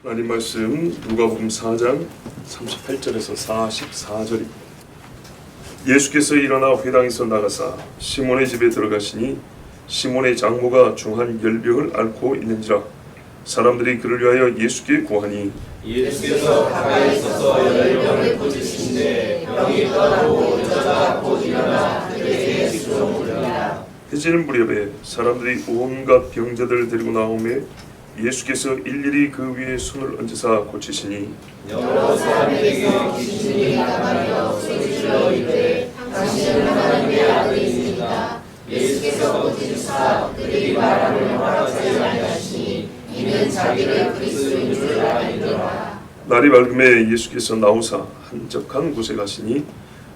하나님 말씀 누가복음 4장 38절에서 44절입니다. 예수께서 일어나 회당에서 나가사 시몬의 집에 들어가시니 시몬의 장모가 중한 열병을 앓고 있는지라. 사람들이 그를 위하여 예수께 구하니 예수께서 가까이 있어서 열병을 고치시는데 병이 떠나고 여자가 곧 일어나 그에게 수종을 해지는 무렵에 사람들이 온갖 병자들을 데리고 나오매 예수께서 일일이 그 위에 손을 얹으사 고치시니 여러 사람들에게 귀신이 나가며 소리질러 이르되 당신은 하나님의 아들이니까 예수께서 고치시사 그들이 말함을 허락하지 아니하시니 이는 자기를 그리스도인 줄 알리더라. 날이 밝음에 예수께서 나오사 한적한 곳에 가시니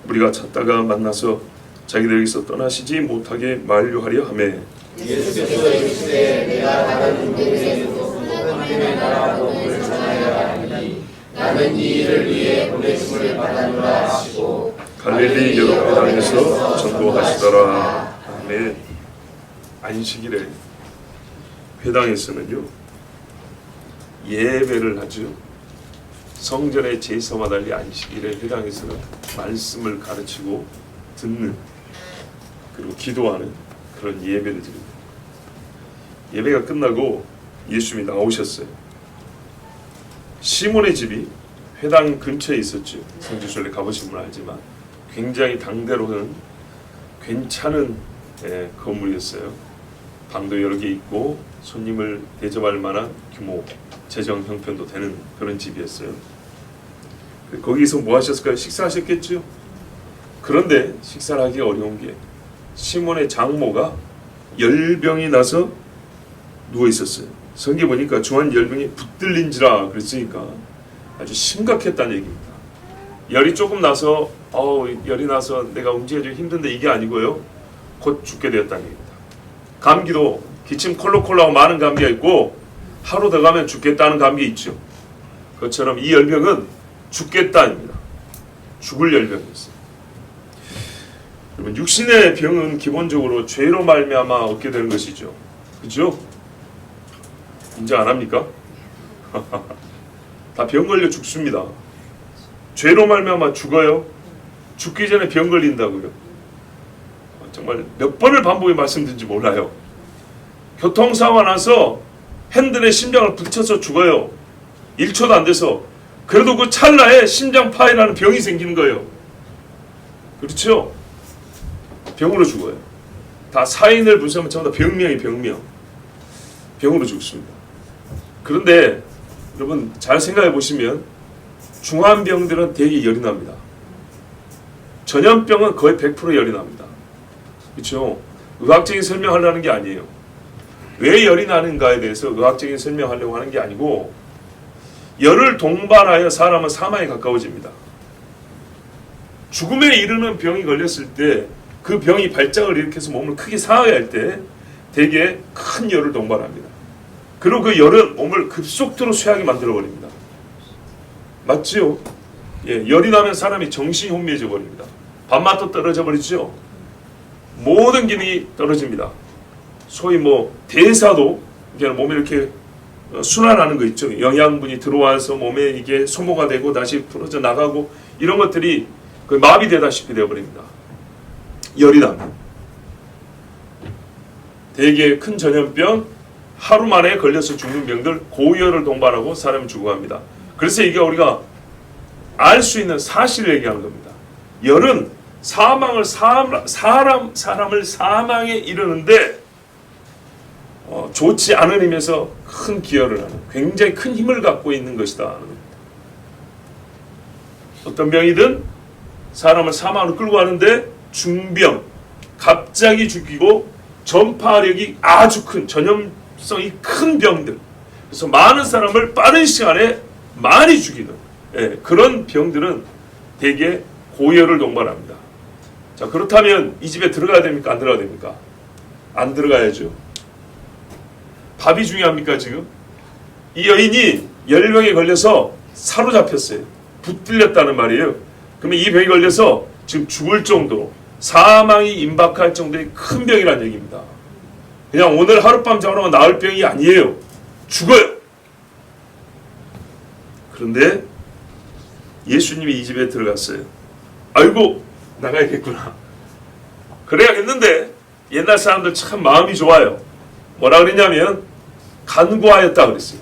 우리가 찾다가 만나서 자기들에게서 떠나시지 못하게 만류하려 하매 예수께서 이르시되 내가 다른 분들에게 주고 하나님의 나라 복음을 전하여야 하니 나는 이 일을 위해 보내심을 받았노라 하시고 갈릴리 여러 회당에서 전도하시더라. 아멘. 안식일에 회당에서는요 예배를 하죠. 성전의 제사와 달리 안식일에 회당에서는 말씀을 가르치고 듣는 그리고 기도하는 그런 예배를 드립니다. 예배가 끝나고 예수님이 나오셨어요. 시몬의 집이 회당 근처에 있었죠. 성지순례 가보신 분은 알지만 굉장히 당대로는 괜찮은 건물이었어요. 방도 여러 개 있고 손님을 대접할 만한 규모, 재정 형편도 되는 그런 집이었어요. 거기서 뭐 하셨을까요? 식사하셨겠죠? 그런데 식사를 하기 어려운 게 시몬의 장모가 열병이 나서 누워 있었어요. 성경 보니까 중한 열병이 붙들린지라 그랬으니까 아주 심각했다는 얘기입니다. 열이 조금 나서 열이 나서 내가 움직여주기 힘든데 이게 아니고요. 곧 죽게 되었다는 얘기입니다. 감기도 기침 콜록콜록하고 많은 감기가 있고 하루 더 가면 죽겠다는 감기 있죠. 그것처럼 이 열병은 죽겠다입니다. 죽을 열병이었어요. 여러분, 육신의 병은 기본적으로 죄로 말미암아 얻게 되는 것이죠. 그죠? 인정 안 합니까? 다 병 걸려 죽습니다. 죄로 말미암아 죽어요. 죽기 전에 병 걸린다고요. 정말 몇 번을 반복해 말씀드린지 몰라요. 교통사고가 나서 핸들에 심장을 부딪혀서 죽어요. 1초도 안 돼서. 그래도 그 찰나에 심장파이라는 병이 생기는 거예요. 그렇죠? 병으로 죽어요. 다 사인을 분석하면 전부 다 병명이 병명. 병으로 죽습니다. 그런데 여러분 잘 생각해 보시면 중한 병들은 대개 열이 납니다. 전염병은 거의 100% 열이 납니다. 그렇죠? 의학적인 설명하려는 게 아니에요. 왜 열이 나는가에 대해서 의학적인 설명하려고 하는 게 아니고 열을 동반하여 사람은 사망에 가까워집니다. 죽음에 이르는 병이 걸렸을 때 그 병이 발작을 일으켜서 몸을 크게 상하게 할 때 대개 큰 열을 동반합니다. 그리고 그 열은 몸을 급속도로 쇠하게 만들어버립니다. 맞지요? 예, 열이 나면 사람이 정신이 혼미해져 버립니다. 밥맛도 떨어져 버리죠. 모든 기능이 떨어집니다. 소위 대사도 몸에 이렇게 순환하는 거 있죠. 영양분이 들어와서 몸에 이게 소모가 되고 다시 풀어져 나가고 이런 것들이 거의 마비되다시피 되어버립니다. 열이 납니다. 대개 큰 전염병, 하루 만에 걸려서 죽는 병들, 고열을 동반하고 사람이 죽어갑니다. 그래서 이게 우리가 알 수 있는 사실을 얘기하는 겁니다. 열은 사람을 사망에 이르는데 좋지 않은 힘에서 큰 기여를 하는 굉장히 큰 힘을 갖고 있는 것이다. 어떤 병이든 사람을 사망으로 끌고 가는데 중병, 갑자기 죽이고 전파력이 아주 큰 전염성이 큰 병들, 그래서 많은 사람을 빠른 시간에 많이 죽이는 그런 병들은 대개 고열을 동반합니다. 자, 그렇다면 이 집에 들어가야 됩니까? 안 들어가야 됩니까? 안 들어가야죠. 밥이 중요합니까 지금? 이 여인이 열병에 걸려서 사로잡혔어요. 붙들렸다는 말이에요. 그러면 이 병이 걸려서 지금 죽을 정도로 사망이 임박할 정도의 큰 병이라는 얘기입니다. 그냥 오늘 하룻밤 자고 나면 나을 병이 아니에요. 죽어요. 그런데 예수님이 이 집에 들어갔어요. 아이고 나가야겠구나. 그래야겠는데 옛날 사람들 참 마음이 좋아요. 뭐라 그랬냐면 간구하였다 그랬어요.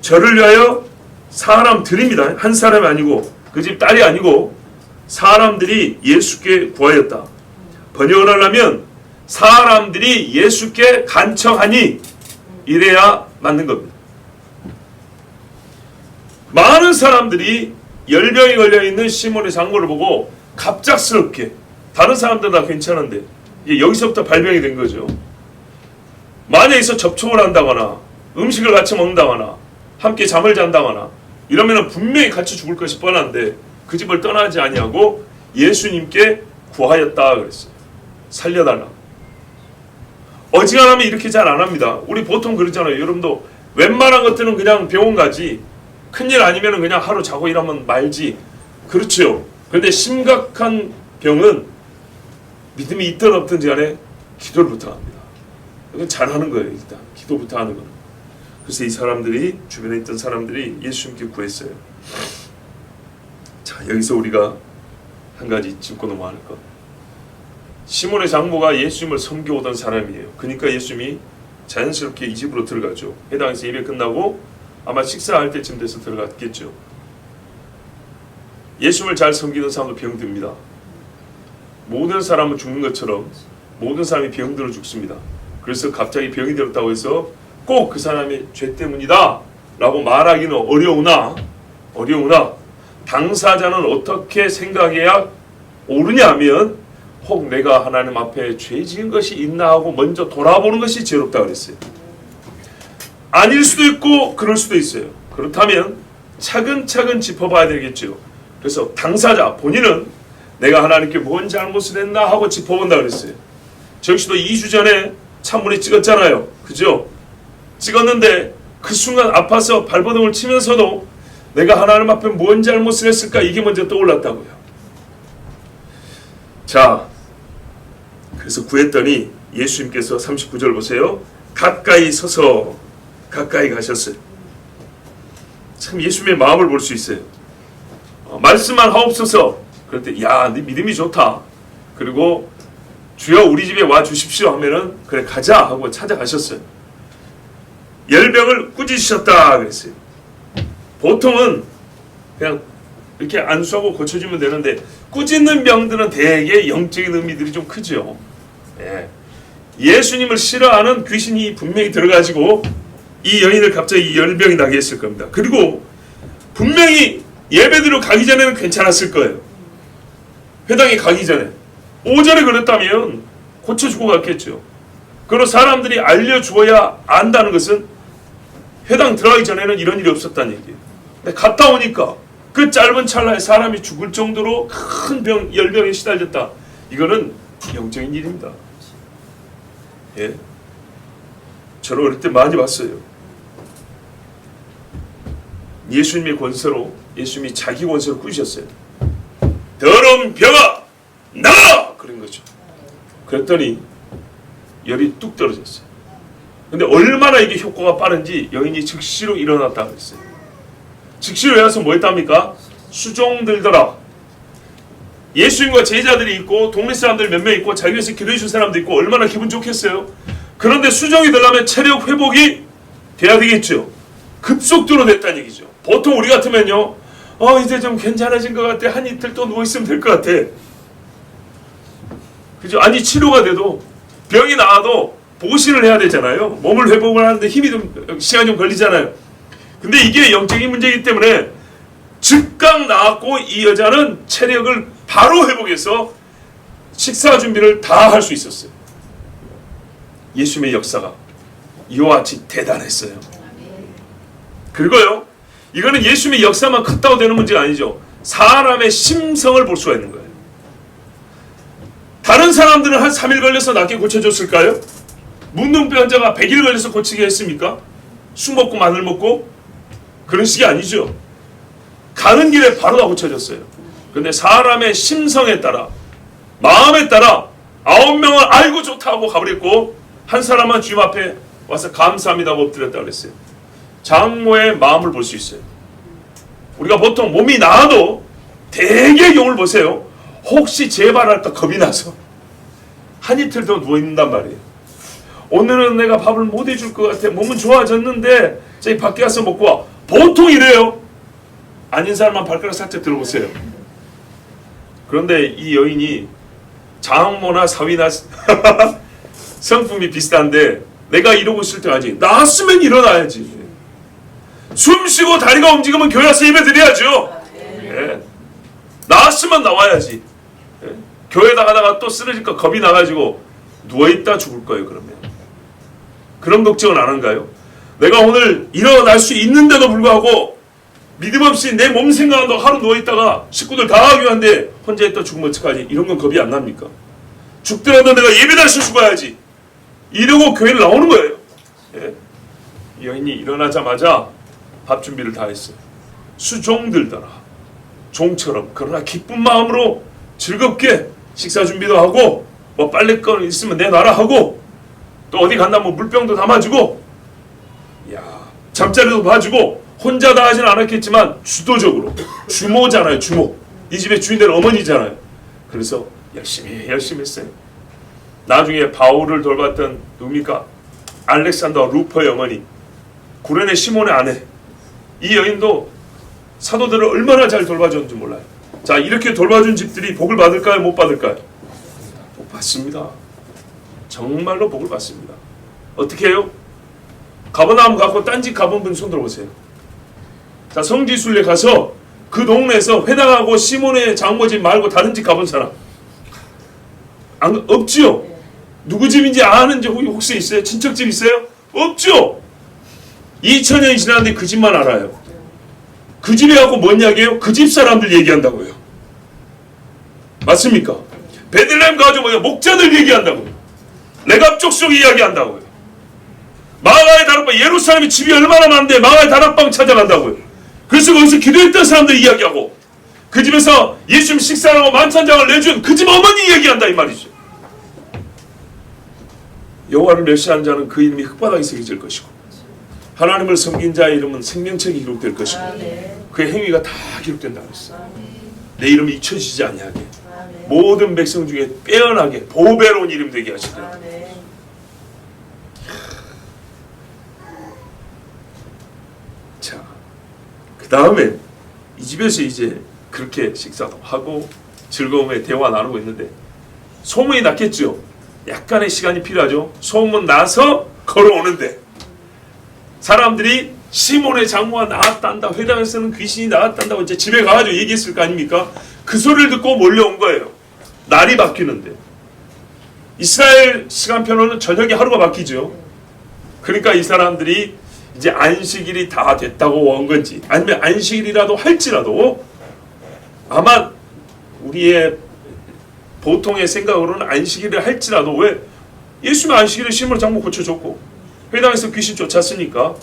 저를 위하여 사람들입니다. 한 사람이 아니고 그 집 딸이 아니고 사람들이 예수께 구하였다. 번역을 하려면 사람들이 예수께 간청하니 이래야 맞는 겁니다. 많은 사람들이 열병이 걸려있는 시몬의 장모를 보고 갑작스럽게 다른 사람들은 다 괜찮은데 이게 여기서부터 발병이 된 거죠. 만약에서 접촉을 한다거나 음식을 같이 먹는다거나 함께 잠을 잔다거나 이러면 분명히 같이 죽을 것이 뻔한데 그 집을 떠나지 아니하고 예수님께 구하였다 그랬어요. 살려달라. 어지간하면 이렇게 잘 안 합니다. 우리 보통 그러잖아요. 여러분도 웬만한 것들은 그냥 병원 가지 큰일 아니면 그냥 하루 자고 일하면 말지. 그렇죠. 그런데 심각한 병은 믿음이 있든 없든지 간에 기도를 부탁합니다. 이건 잘하는 거예요. 일단 기도부터 하는 거는. 그래서 이 사람들이 주변에 있던 사람들이 예수님께 구했어요. 자, 여기서 우리가 한 가지 짚고 넘어가는 것. 시몬의 장모가 예수님을 섬겨오던 사람이에요. 그러니까 예수님이 자연스럽게 이 집으로 들어가죠. 회당에서 예배 끝나고 아마 식사할 때쯤 돼서 들어갔겠죠. 예수님을 잘 섬기는 사람도 병듭니다. 모든 사람은 죽는 것처럼 모든 사람이 병들어 죽습니다. 그래서 갑자기 병이 들었다고 해서 꼭 그 사람의 죄 때문이다 라고 말하기는 어려우나 당사자는 어떻게 생각해야 옳으냐 하면 혹 내가 하나님 앞에 죄 지은 것이 있나 하고 먼저 돌아보는 것이 지혜롭다 그랬어요. 아닐 수도 있고 그럴 수도 있어요. 그렇다면 차근차근 짚어봐야 되겠죠. 그래서 당사자 본인은 내가 하나님께 뭔 잘못을 했나 하고 짚어본다 그랬어요. 저 역시도 2주 전에 찬물에 찍었잖아요. 그죠? 찍었는데 그 순간 아파서 발버둥을 치면서도 내가 하나님 앞에 뭔 잘못을 했을까 이게 먼저 떠올랐다고요. 자, 그래서 구했더니 예수님께서 39절 보세요. 가까이 서서 가까이 가셨어요. 참 예수님의 마음을 볼 수 있어요. 말씀만 하옵소서. 그럴 때 야, 네 믿음이 좋다. 그리고 주여 우리 집에 와 주십시오 하면은 그래 가자 하고 찾아가셨어요. 열병을 꾸짖으셨다 그랬어요. 보통은 그냥 이렇게 안수하고 고쳐주면 되는데 꾸짖는 병들은 대개 영적인 의미들이 좀 크죠. 예. 예수님을 싫어하는 귀신이 분명히 들어가지고 이 여인을 갑자기 열병이 나게 했을 겁니다. 그리고 분명히 예배드리러 가기 전에는 괜찮았을 거예요. 회당에 가기 전에. 오전에 그랬다면 고쳐주고 갔겠죠. 그리고 사람들이 알려주어야 안다는 것은 회당 들어가기 전에는 이런 일이 없었다는 얘기예요. 근데 갔다 오니까 그 짧은 찰나에 사람이 죽을 정도로 큰 열병에 시달렸다. 이거는 영적인 일입니다. 예. 저는 어릴 때 많이 봤어요. 예수님의 권세로 예수님이 자기 권세로 꾸짖으셨어요. 더러운 병아 나가라! 그런 거죠. 그랬더니 열이 뚝 떨어졌어요. 근데 얼마나 이게 효과가 빠른지 여인이 즉시로 일어났다 그랬어요. 즉시로 일어나서 뭐 했답니까? 수종 들더라. 예수님과 제자들이 있고 동네 사람들 몇 명 있고 자기 위해서 기도해 준 사람도 있고 얼마나 기분 좋겠어요. 그런데 수종이 되려면 체력 회복이 돼야 되겠죠. 급속도로 됐다는 얘기죠. 보통 우리 같으면요, 이제 좀 괜찮아진 것 같아. 한 이틀 또 누워있으면 될 것 같아. 그죠? 아니 치료가 돼도 병이 나와도 보신을 해야 되잖아요. 몸을 회복을 하는데 힘이 좀 시간이 좀 걸리잖아요. 근데 이게 영적인 문제이기 때문에 즉각 나왔고 이 여자는 체력을 바로 회복해서 식사 준비를 다 할 수 있었어요. 예수님의 역사가 이와 같이 대단했어요. 그리고요, 이거는 예수님의 역사만 컸다고 되는 문제가 아니죠. 사람의 심성을 볼 수가 있는 거예요. 다른 사람들은 한 3일 걸려서 낫게 고쳐줬을까요? 문둥병 환자가 100일 걸려서 고치게 했습니까? 술 먹고 마늘 먹고? 그런 식이 아니죠. 가는 길에 바로 다 고쳐졌어요. 근데 사람의 심성에 따라, 마음에 따라 9명은 아이고 좋다 하고 가버렸고 한 사람만 주님 앞에 와서 감사합니다 하고 엎드렸다 그랬어요. 장모의 마음을 볼 수 있어요. 우리가 보통 몸이 나아도 대개 경우를 보세요. 혹시 재발할까 겁이 나서 한 이틀 더 누워있는단 말이에요. 오늘은 내가 밥을 못 해줄 것 같아. 몸은 좋아졌는데 저기 밖에 가서 먹고 와. 보통 이래요. 아닌 사람만 발가락 살짝 들어보세요. 그런데 이 여인이 장모나 사위나 성품이 비슷한데 내가 이러고 있을 때 하지. 나았으면 일어나야지. 숨 쉬고 다리가 움직이면 교회 와서 예배 드려야죠. 예. 나았으면 나와야지. 예. 교회 나가다가 또 쓰러질까 겁이 나가지고 누워있다 죽을 거예요. 그러면 그런 걱정은 안 한가요? 내가 오늘 일어날 수 있는데도 불구하고 믿음 없이 내 몸 생각한다고 하루 누워있다가 식구들 다 하교한데 혼자 있다 죽으면 어떡하지? 이런 건 겁이 안 납니까? 죽더라도 내가 예배다시 죽어야지. 이러고 교회를 나오는 거예요. 예. 여인이 일어나자마자 밥 준비를 다 했어요. 수종들더라. 종처럼. 그러나 기쁜 마음으로 즐겁게 식사 준비도 하고 뭐 빨래건 있으면 내놔라 하고 또 어디 간다면 물병도 담아주고 야 잠자리도 봐주고 혼자 다 하진 않았겠지만 주도적으로 주모잖아요. 주모. 이 집의 주인들은 어머니잖아요. 그래서 열심히 했어요. 나중에 바울을 돌봤던 누굽니까? 알렉산더 루퍼의 어머니, 구레네 시몬의 아내. 이 여인도 사도들을 얼마나 잘 돌봐줬는지 몰라요. 자, 이렇게 돌봐준 집들이 복을 받을까요? 못 받을까요? 복 받습니다. 정말로 복을 받습니다. 어떻게 해요? 가버나움 갖고 딴 집 가본 분 손 들어보세요. 자, 성지순례 가서 그 동네에서 회당하고 시몬의 장모 집 말고 다른 집 가본 사람 없지요? 누구 집인지 아는지 혹시 있어요? 친척집 있어요? 없죠? 2000년이 지났는데 그 집만 알아요. 그 집에 갖고 뭔 이야기예요? 그 집 사람들 얘기한다고요. 맞습니까? 베들레헴 가가지고 뭐야? 목자들 얘기한다고요. 레갑 족속 이야기한다고요. 마가의 다락방, 예루살렘에 집이 얼마나 많은데 마가의 다락방 찾아간다고요. 그래서 거기서 기도했던 사람들 이야기하고 그 집에서 예수님 식사하고 만찬장을 내준 그 집 어머니 얘기한다 이 말이죠. 여호와를 멸시하는 자는 그 이름이 흙바닥에 새겨질 것이고 하나님을 섬긴 자의 이름은 생명책에 기록될 것이고 그의 행위가 다 기록된다 그랬어요. 내 이름이 잊혀지지 아니하게 모든 백성 중에 빼어나게 보배로운 이름 되게 하시더라. 자, 그 다음에 이 집에서 이제 그렇게 식사도 하고 즐거움에 대화 나누고 있는데 소문이 났겠죠. 약간의 시간이 필요하죠. 소문 나서 걸어오는데 사람들이 시몬의 장모가 나왔단다, 회당에서는 귀신이 나왔단다고 이제 집에 가가지고 얘기했을 거 아닙니까? 그 소리를 듣고 몰려온 거예요. 날이 바뀌는데 이스라엘 시간표로는 저녁에 하루가 바뀌죠. 그러니까 이 사람들이 이제 안식일이 다 됐다고 온 건지 아니면 안식일이라도 할지라도 아마 우리의 보통의 생각으로는 안식일을 할지라도 왜 예수님은 안식일에 시몬의 장모 고쳐줬고 회당에서 귀신 쫓았으니까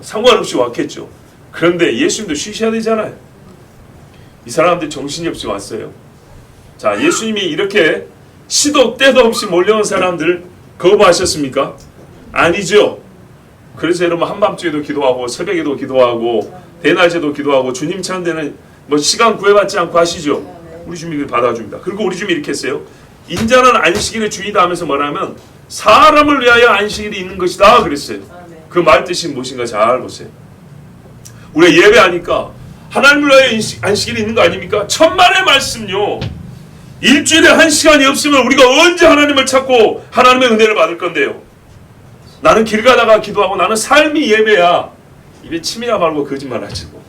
상관없이 왔겠죠. 그런데 예수님도 쉬셔야 되잖아요. 이 사람들 정신이 없이 왔어요. 자, 예수님이 이렇게 시도 때도 없이 몰려온 사람들 거부하셨습니까? 아니죠. 그래서 여러분 한밤중에도 기도하고 새벽에도 기도하고 대낮에도 기도하고 주님 찾는 데는 뭐 시간 구애받지 않고 하시죠. 우리 주님이 받아줍니다. 그리고 우리 주님이 이렇게 했어요. 인자는 안식일의 주이다 하면서 뭐냐면 사람을 위하여 안식일이 있는 것이다 그랬어요. 그 말 뜻이 무엇인가 잘 보세요. 우리가 예배하니까 하나님을 위하여 안식일이 있는 거 아닙니까? 천만의 말씀요. 일주일에 한 시간이 없으면 우리가 언제 하나님을 찾고 하나님의 은혜를 받을 건데요. 나는 길 가다가 기도하고 나는 삶이 예배야. 입에 침이나 말고 거짓말 하시고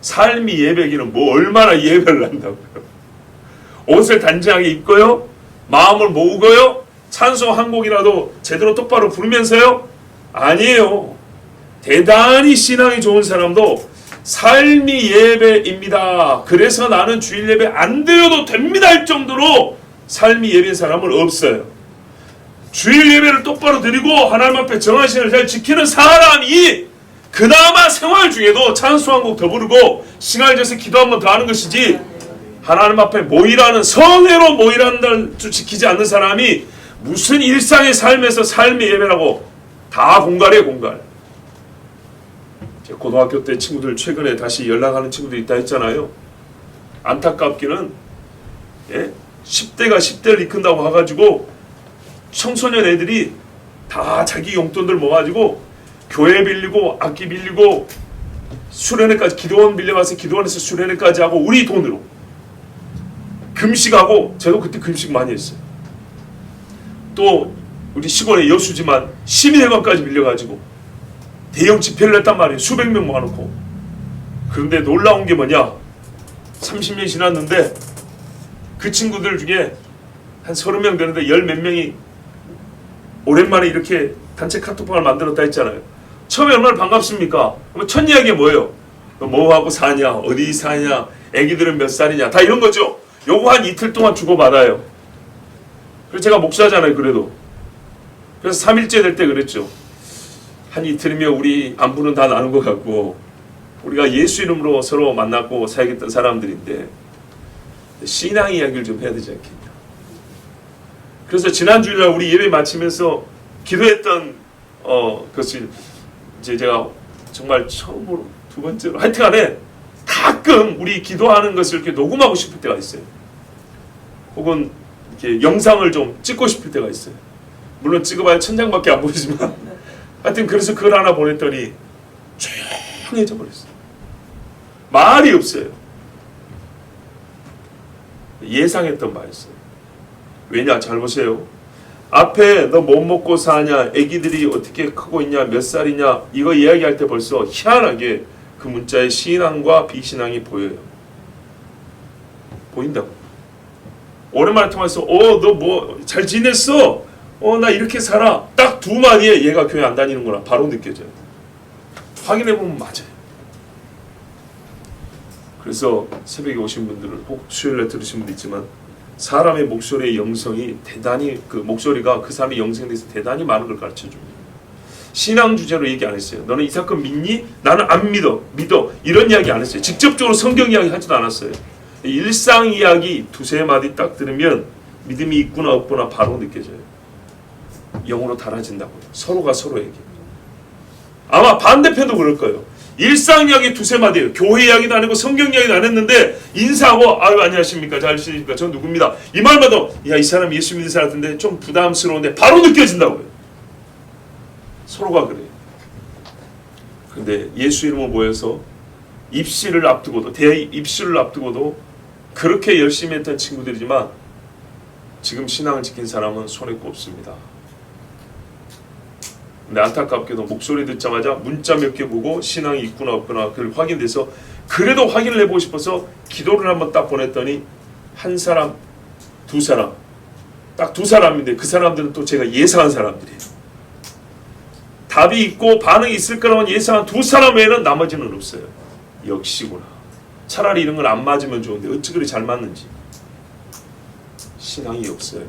삶이 예배기는 뭐 얼마나 예배를 한다고요. 옷을 단정하게 입고요. 마음을 모으고요. 찬송 한 곡이라도 제대로 똑바로 부르면서요. 아니에요. 대단히 신앙이 좋은 사람도 삶이 예배입니다. 그래서 나는 주일 예배 안 드려도 됩니다 할 정도로 삶이 예배인 사람은 없어요. 주일 예배를 똑바로 드리고 하나님 앞에 정한 시간을 잘 지키는 사람이 그나마 생활 중에도 찬송 한 곡 더 부르고 시간을 줘서 기도 한 번 더 하는 것이지 하나님 앞에 모이라는 성회로 모이라는 날 지키지 않는 사람이 무슨 일상의 삶에서 삶의 예배라고 다 공갈이에요. 공갈. 고등학교 때 친구들 최근에 다시 연락하는 친구들이 있다 했잖아요. 안타깝기는 10대가 10대를 이끈다고 해가지고 청소년 애들이 다 자기 용돈들 모아가지고 교회 빌리고 악기 빌리고 수련회까지 기도원 빌려가서 기도원에서 수련회까지 하고 우리 돈으로 금식하고, 저도 그때 금식 많이 했어요. 또 우리 시골의 여수지만 시민회관까지 빌려가지고 대형 집회를 했단 말이에요. 수백 명 모아놓고. 그런데 놀라운 게 뭐냐, 30년이 지났는데 그 친구들 중에 한 30명 되는데 10몇 명이 오랜만에 이렇게 단체 카톡방을 만들었다 했잖아요. 처음에 얼마나 반갑습니까? 그럼 첫 이야기가 뭐예요? 뭐하고 사냐, 어디 사냐, 애기들은 몇 살이냐, 다 이런 거죠. 요거 한 이틀 동안 주고받아요. 그래서 제가 목사잖아요. 그래도 그래서 3일째 될 때 그랬죠. 한 이틀이면 우리 안부는 다 나눈 것 같고 우리가 예수 이름으로 서로 만났고 사귀었던 사람들인데 신앙 이야기를 좀 해야 되지 않겠냐. 그래서 지난 주일날 우리 예배 마치면서 기도했던 그것이 이제 제가 정말 처음으로 두 번째로 하여튼간에 가끔 우리 기도하는 것을 이렇게 녹음하고 싶을 때가 있어요. 혹은 이렇게 영상을 좀 찍고 싶을 때가 있어요. 물론 찍어봐야 천장밖에 안 보이지만 하여튼 그래서 글 하나 보냈더니 조용해져 버렸어요. 말이 없어요. 예상했던 바였어요. 왜냐, 잘 보세요. 앞에 너 뭐 먹고 사냐, 애기들이 어떻게 크고 있냐, 몇 살이냐, 이거 이야기할 때 벌써 희한하게 그 문자의 신앙과 비신앙이 보여요. 보인다고. 오랜만에 통화해서 너 뭐 잘 지냈어? 나 이렇게 살아. 딱 두 마디에 얘가 교회 안 다니는구나 바로 느껴져요. 확인해보면 맞아요. 그래서 새벽에 오신 분들은 혹 수요일에 들으신 분도 있지만 사람의 목소리의 영성이 대단히, 그 목소리가 그 사람의 영성에 대해서 대단히 많은 걸 가르쳐줍니다. 신앙 주제로 얘기 안 했어요. 너는 이 사건 믿니? 나는 안 믿어. 이런 이야기 안 했어요. 직접적으로 성경 이야기 하지도 않았어요. 일상 이야기 두세 마디 딱 들으면 믿음이 있구나 없구나 바로 느껴져요. 영으로 달아진다고요. 서로가 서로에게. 아마 반대편도 그럴 거예요. 일상 이야기 두세 마디예요. 교회 이야기도 안 하고 성경 이야기도 안 했는데 인사하고 아유 안녕하십니까 잘 지내십니까 저 누구입니다. 이 말마다 야 이 사람 예수 믿는 사람 같은데 좀 부담스러운데 바로 느껴진다고요. 서로가 그래요. 근데 예수 이름으로 모여서 입시를 앞두고도 입시를 앞두고도 그렇게 열심히 했던 친구들이지만 지금 신앙을 지킨 사람은 손에 꼽습니다. 근데 안타깝게도 목소리 듣자마자 문자 몇 개 보고 신앙이 있구나 없구나 그걸 확인돼서 그래도 확인을 해보고 싶어서 기도를 한번 딱 보냈더니 한 사람, 두 사람, 딱 두 사람인데 그 사람들은 또 제가 예상한 사람들이에요. 답이 있고 반응이 있을 거라고 예상한 두 사람 외에는 나머지는 없어요. 역시구나. 차라리 이런 걸 안 맞으면 좋은데 어찌 그리 잘 맞는지. 신앙이 없어요.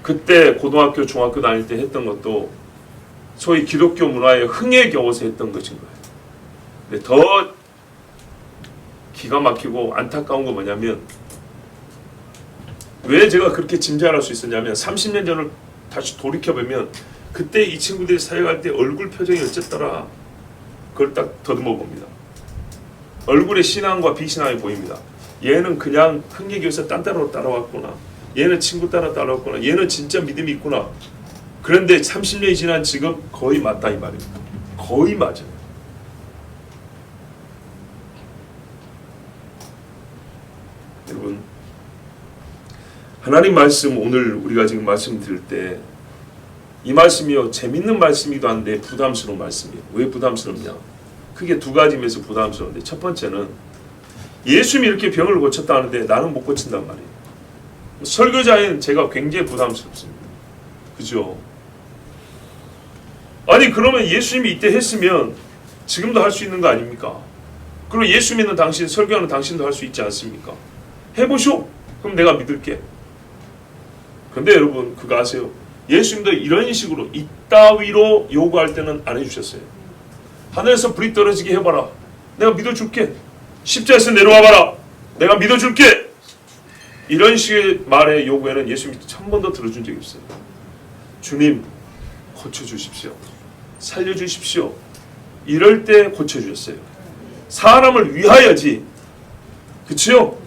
그때 고등학교, 중학교 다닐 때 했던 것도 소위 기독교 문화의 흥에 겨워서 했던 것인 거예요. 근데 더 기가 막히고 안타까운 건 뭐냐면 왜 제가 그렇게 짐작할 수 있었냐면 30년 전을 다시 돌이켜보면 그때 이 친구들이 사역할 때 얼굴 표정이 어쨌더라. 그걸 딱 더듬어 봅니다. 얼굴에 신앙과 비신앙이 보입니다. 얘는 그냥 흥에 겨워서 딴 데로 따라왔구나. 얘는 친구 따라 따라왔구나. 얘는 진짜 믿음이 있구나. 그런데 30년이 지난 지금 거의 맞다 이 말입니다. 거의 맞아요. 여러분 하나님 말씀 오늘 우리가 지금 말씀 드릴 때 이 말씀이요 재밌는 말씀이기도 한데 부담스러운 말씀이에요. 왜 부담스럽냐? 크게 두 가지 면에서 부담스러운데 첫 번째는 예수님이 이렇게 병을 고쳤다 하는데 나는 못 고친단 말이에요. 설교자인 제가 굉장히 부담스럽습니다. 그죠? 아니 그러면 예수님이 이때 했으면 지금도 할 수 있는 거 아닙니까? 그리고 예수 믿는 당신, 설교하는 당신도 할 수 있지 않습니까? 해보쇼. 그럼 내가 믿을게. 근데 여러분 그거 아세요? 예수님도 이런 식으로 이따위로 요구할 때는 안 해주셨어요. 하늘에서 불이 떨어지게 해봐라. 내가 믿어줄게. 십자에서 내려와봐라. 내가 믿어줄게. 이런 식의 말의 요구에는 예수님이 한 번도 들어준 적이 없어요. 주님 고쳐주십시오. 살려주십시오. 이럴 때 고쳐주셨어요. 사람을 위하여지, 그치요?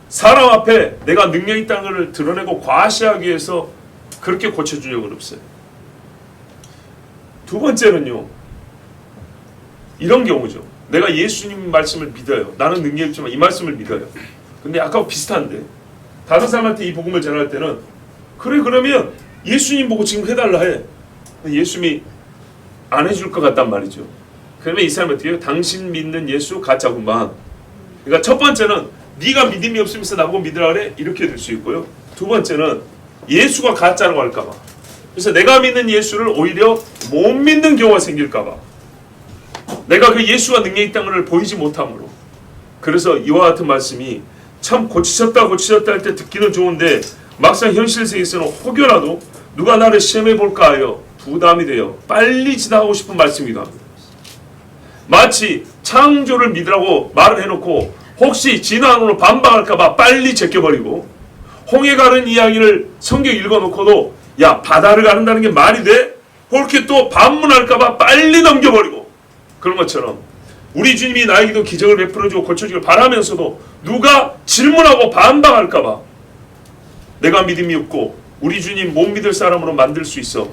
사람 앞에 내가 능력 있다는 것을 드러내고 과시하기 위해서 그렇게 고쳐준 적은 없어요. 두 번째는요, 이런 경우죠. 내가 예수님 말씀을 믿어요. 나는 능력이 있지만 이 말씀을 믿어요. 근데 아까 비슷한데 다른 사람한테 이 복음을 전할 때는 그래 그러면 예수님 보고 지금 해달라 해. 예수님이 안 해줄 것 같단 말이죠. 그러면 이 사람은 어떻게 해요? 당신 믿는 예수 가짜구만. 그러니까 첫 번째는 네가 믿음이 없으면서 나보고 믿으라 그래? 이렇게 될 수 있고요. 두 번째는 예수가 가짜라고 할까 봐. 그래서 내가 믿는 예수를 오히려 못 믿는 경우가 생길까 봐. 내가 그 예수가 능력이 있다는 것을 보이지 못함으로. 그래서 이와 같은 말씀이 참 고치셨다 할 때 듣기는 좋은데 막상 현실 세계에서는 혹여라도 누가 나를 시험해 볼까 하여 부담이 되어 빨리 지나가고 싶은 말씀이기도 합니다. 마치 창조를 믿으라고 말을 해놓고 혹시 진화론으로 반박할까 봐 빨리 제껴버리고, 홍해 가는 이야기를 성경 읽어놓고도 야 바다를 가른다는 게 말이 돼? 그렇게 또 반문할까 봐 빨리 넘겨버리고, 그런 것처럼 우리 주님이 나에게도 기적을 베풀어주고 고쳐주길 바라면서도 누가 질문하고 반박할까 봐 내가 믿음이 없고 우리 주님 못 믿을 사람으로 만들 수 있어.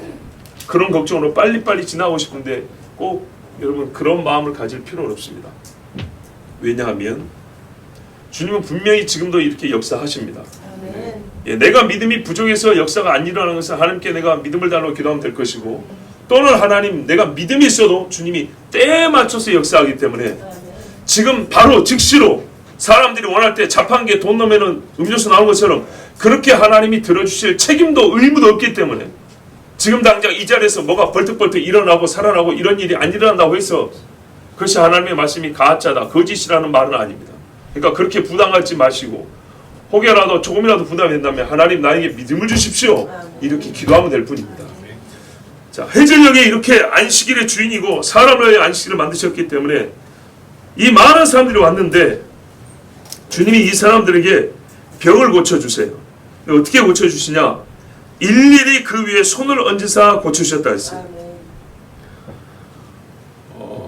그런 걱정으로 빨리빨리 지나고 싶은데 꼭 여러분 그런 마음을 가질 필요는 없습니다. 왜냐하면 주님은 분명히 지금도 이렇게 역사하십니다. 예, 내가 믿음이 부족해서 역사가 안 일어나는 것은 하나님께 내가 믿음을 달라고 기도하면 될 것이고, 또는 하나님 내가 믿음이 있어도 주님이 때에 맞춰서 역사하기 때문에 지금 바로 즉시로 사람들이 원할 때 자판기에 돈 넣으면 음료수 나오는 것처럼 그렇게 하나님이 들어주실 책임도 의무도 없기 때문에 지금 당장 이 자리에서 뭐가 벌떡벌떡 일어나고 살아나고 이런 일이 안 일어난다고 해서 그것이 하나님의 말씀이 가짜다, 거짓이라는 말은 아닙니다. 그러니까 그렇게 부담 갖지 마시고 혹여라도 조금이라도 부담이 된다면 하나님 나에게 믿음을 주십시오, 이렇게 기도하면 될 뿐입니다. 자, 해질녘에 이렇게 안식일의 주인이고 사람을 위해 안식일을 만드셨기 때문에 이 많은 사람들이 왔는데 주님이 이 사람들에게 병을 고쳐주세요. 어떻게 고쳐주시냐? 일일이 그 위에 손을 얹으사 고쳐주셨다 했어요.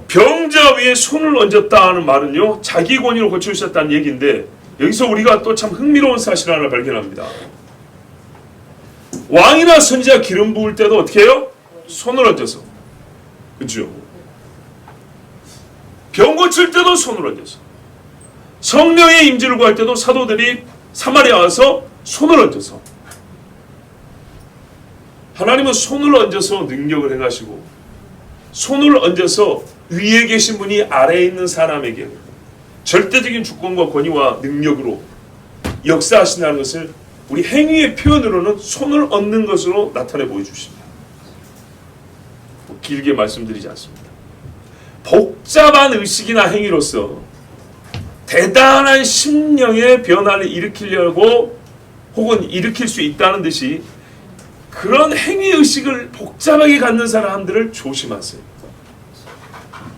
병자 위에 손을 얹었다 하는 말은요, 자기 권위로 고쳐주셨다는 얘기인데 여기서 우리가 또 참 흥미로운 사실 하나 발견합니다. 왕이나 선지자 기름 부을 때도 어떻게 해요? 손을 얹어서. 그렇죠? 병 고칠 때도 손을 얹어서. 성령의 임재를 구할 때도 사도들이 사마리아 와서 손을 얹어서. 하나님은 손을 얹어서 능력을 행하시고 손을 얹어서 위에 계신 분이 아래에 있는 사람에게 절대적인 주권과 권위와 능력으로 역사하신다는 것을 우리 행위의 표현으로는 손을 얹는 것으로 나타내 보여주십니다. 길게 말씀드리지 않습니다. 복잡한 의식이나 행위로서 대단한 심령의 변화를 일으키려고 혹은 일으킬 수 있다는 듯이 그런 행위의식을 복잡하게 갖는 사람들을 조심하세요.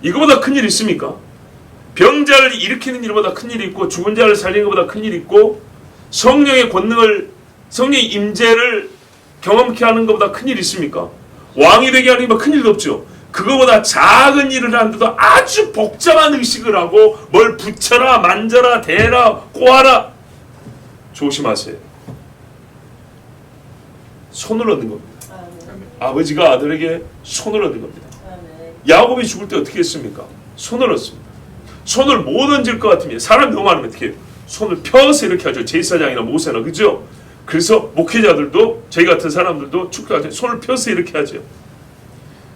이거보다 큰일 있습니까? 병자를 일으키는 일보다 큰일이 있고 죽은 자를 살리는 것보다 큰일이 있고 성령의 권능을, 성령의 임재를 경험케 하는 것보다 큰일이 있습니까? 왕이 되게 하는 것보다 큰일도 없죠. 그거보다 작은 일을 하는데도 아주 복잡한 의식을 하고 뭘 붙여라 만져라 대라 꼬아라. 조심하세요. 손을 얻는 겁니다. 아버지가 아들에게 손을 얻는 겁니다. 야곱이 죽을 때 어떻게 했습니까? 손을 얻습니다. 손을 못 얹을 것 같으면 사람이 너무 많으면 어떻게 해요? 손을 펴서 이렇게 하죠. 제사장이나 모세나, 그죠? 그래서 목회자들도 저희 같은 사람들도 축도할 때 손을 펴서 이렇게 하죠.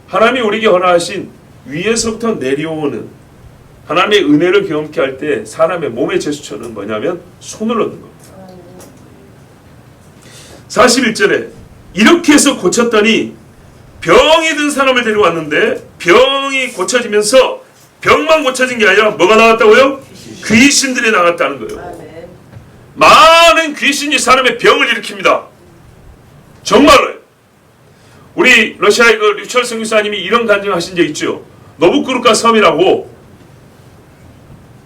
하나님이 우리에게 허락하신 위에서부터 내려오는 하나님의 은혜를 경험케 할 때 사람의 몸의 제스처는 뭐냐면 손을 얻는 겁니다. 41절에 이렇게 해서 고쳤더니 병이 든 사람을 데려왔는데 병이 고쳐지면서 병만 고쳐진 게 아니라 뭐가 나갔다고요? 귀신들이 나갔다는 거예요. 많은 귀신이 사람의 병을 일으킵니다. 정말로요. 우리 러시아의 그 류철 선교사님이 이런 간증하신 적 있죠. 노부크루카 섬이라고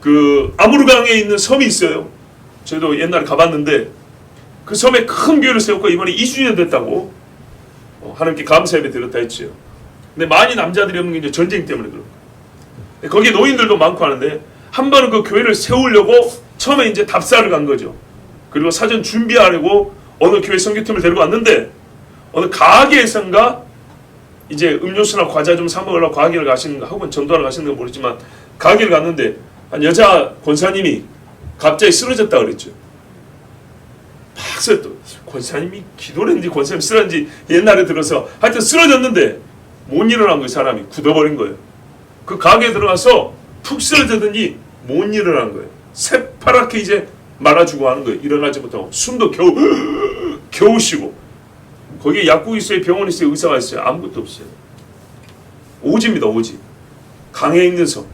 그 아무르강에 있는 섬이 있어요. 저희도 옛날에 가봤는데 그 섬에 큰 교회를 세웠고 이번에 2주년 됐다고 하나님께 감사 예배 드렸다 했죠. 근데 많이 남자들이 없는 게 이제 전쟁 때문에 그런 거예요. 거기에 노인들도 많고 하는데 한 번은 그 교회를 세우려고 처음에 이제 답사를 간 거죠. 그리고 사전 준비하려고 어느 교회 선교팀을 데리고 왔는데 어느 가게에선가 이제 음료수나 과자 좀 사 먹으려고 가게를 가시는가 혹은 전도하러 가시는가 모르지만 가게를 갔는데 한 여자 권사님이 갑자기 쓰러졌다 그랬죠. 박사 또 권사님이 기도를 했는지 권사님이 쓰러졌는지 옛날에 들어서 하여튼 쓰러졌는데 못 일어난 거예요. 사람이 굳어버린 거예요. 그 가게에 들어가서 푹 쓰러졌더니 못 일어난 거예요. 새파랗게 이제 말아주고 하는 거예요. 일어나지 못하고 숨도 겨우 쉬고. 거기에 약국이 있어요, 병원이 있어요, 의사가 있어요. 아무것도 없어요. 오지입니다. 오지. 강에 있는 섬.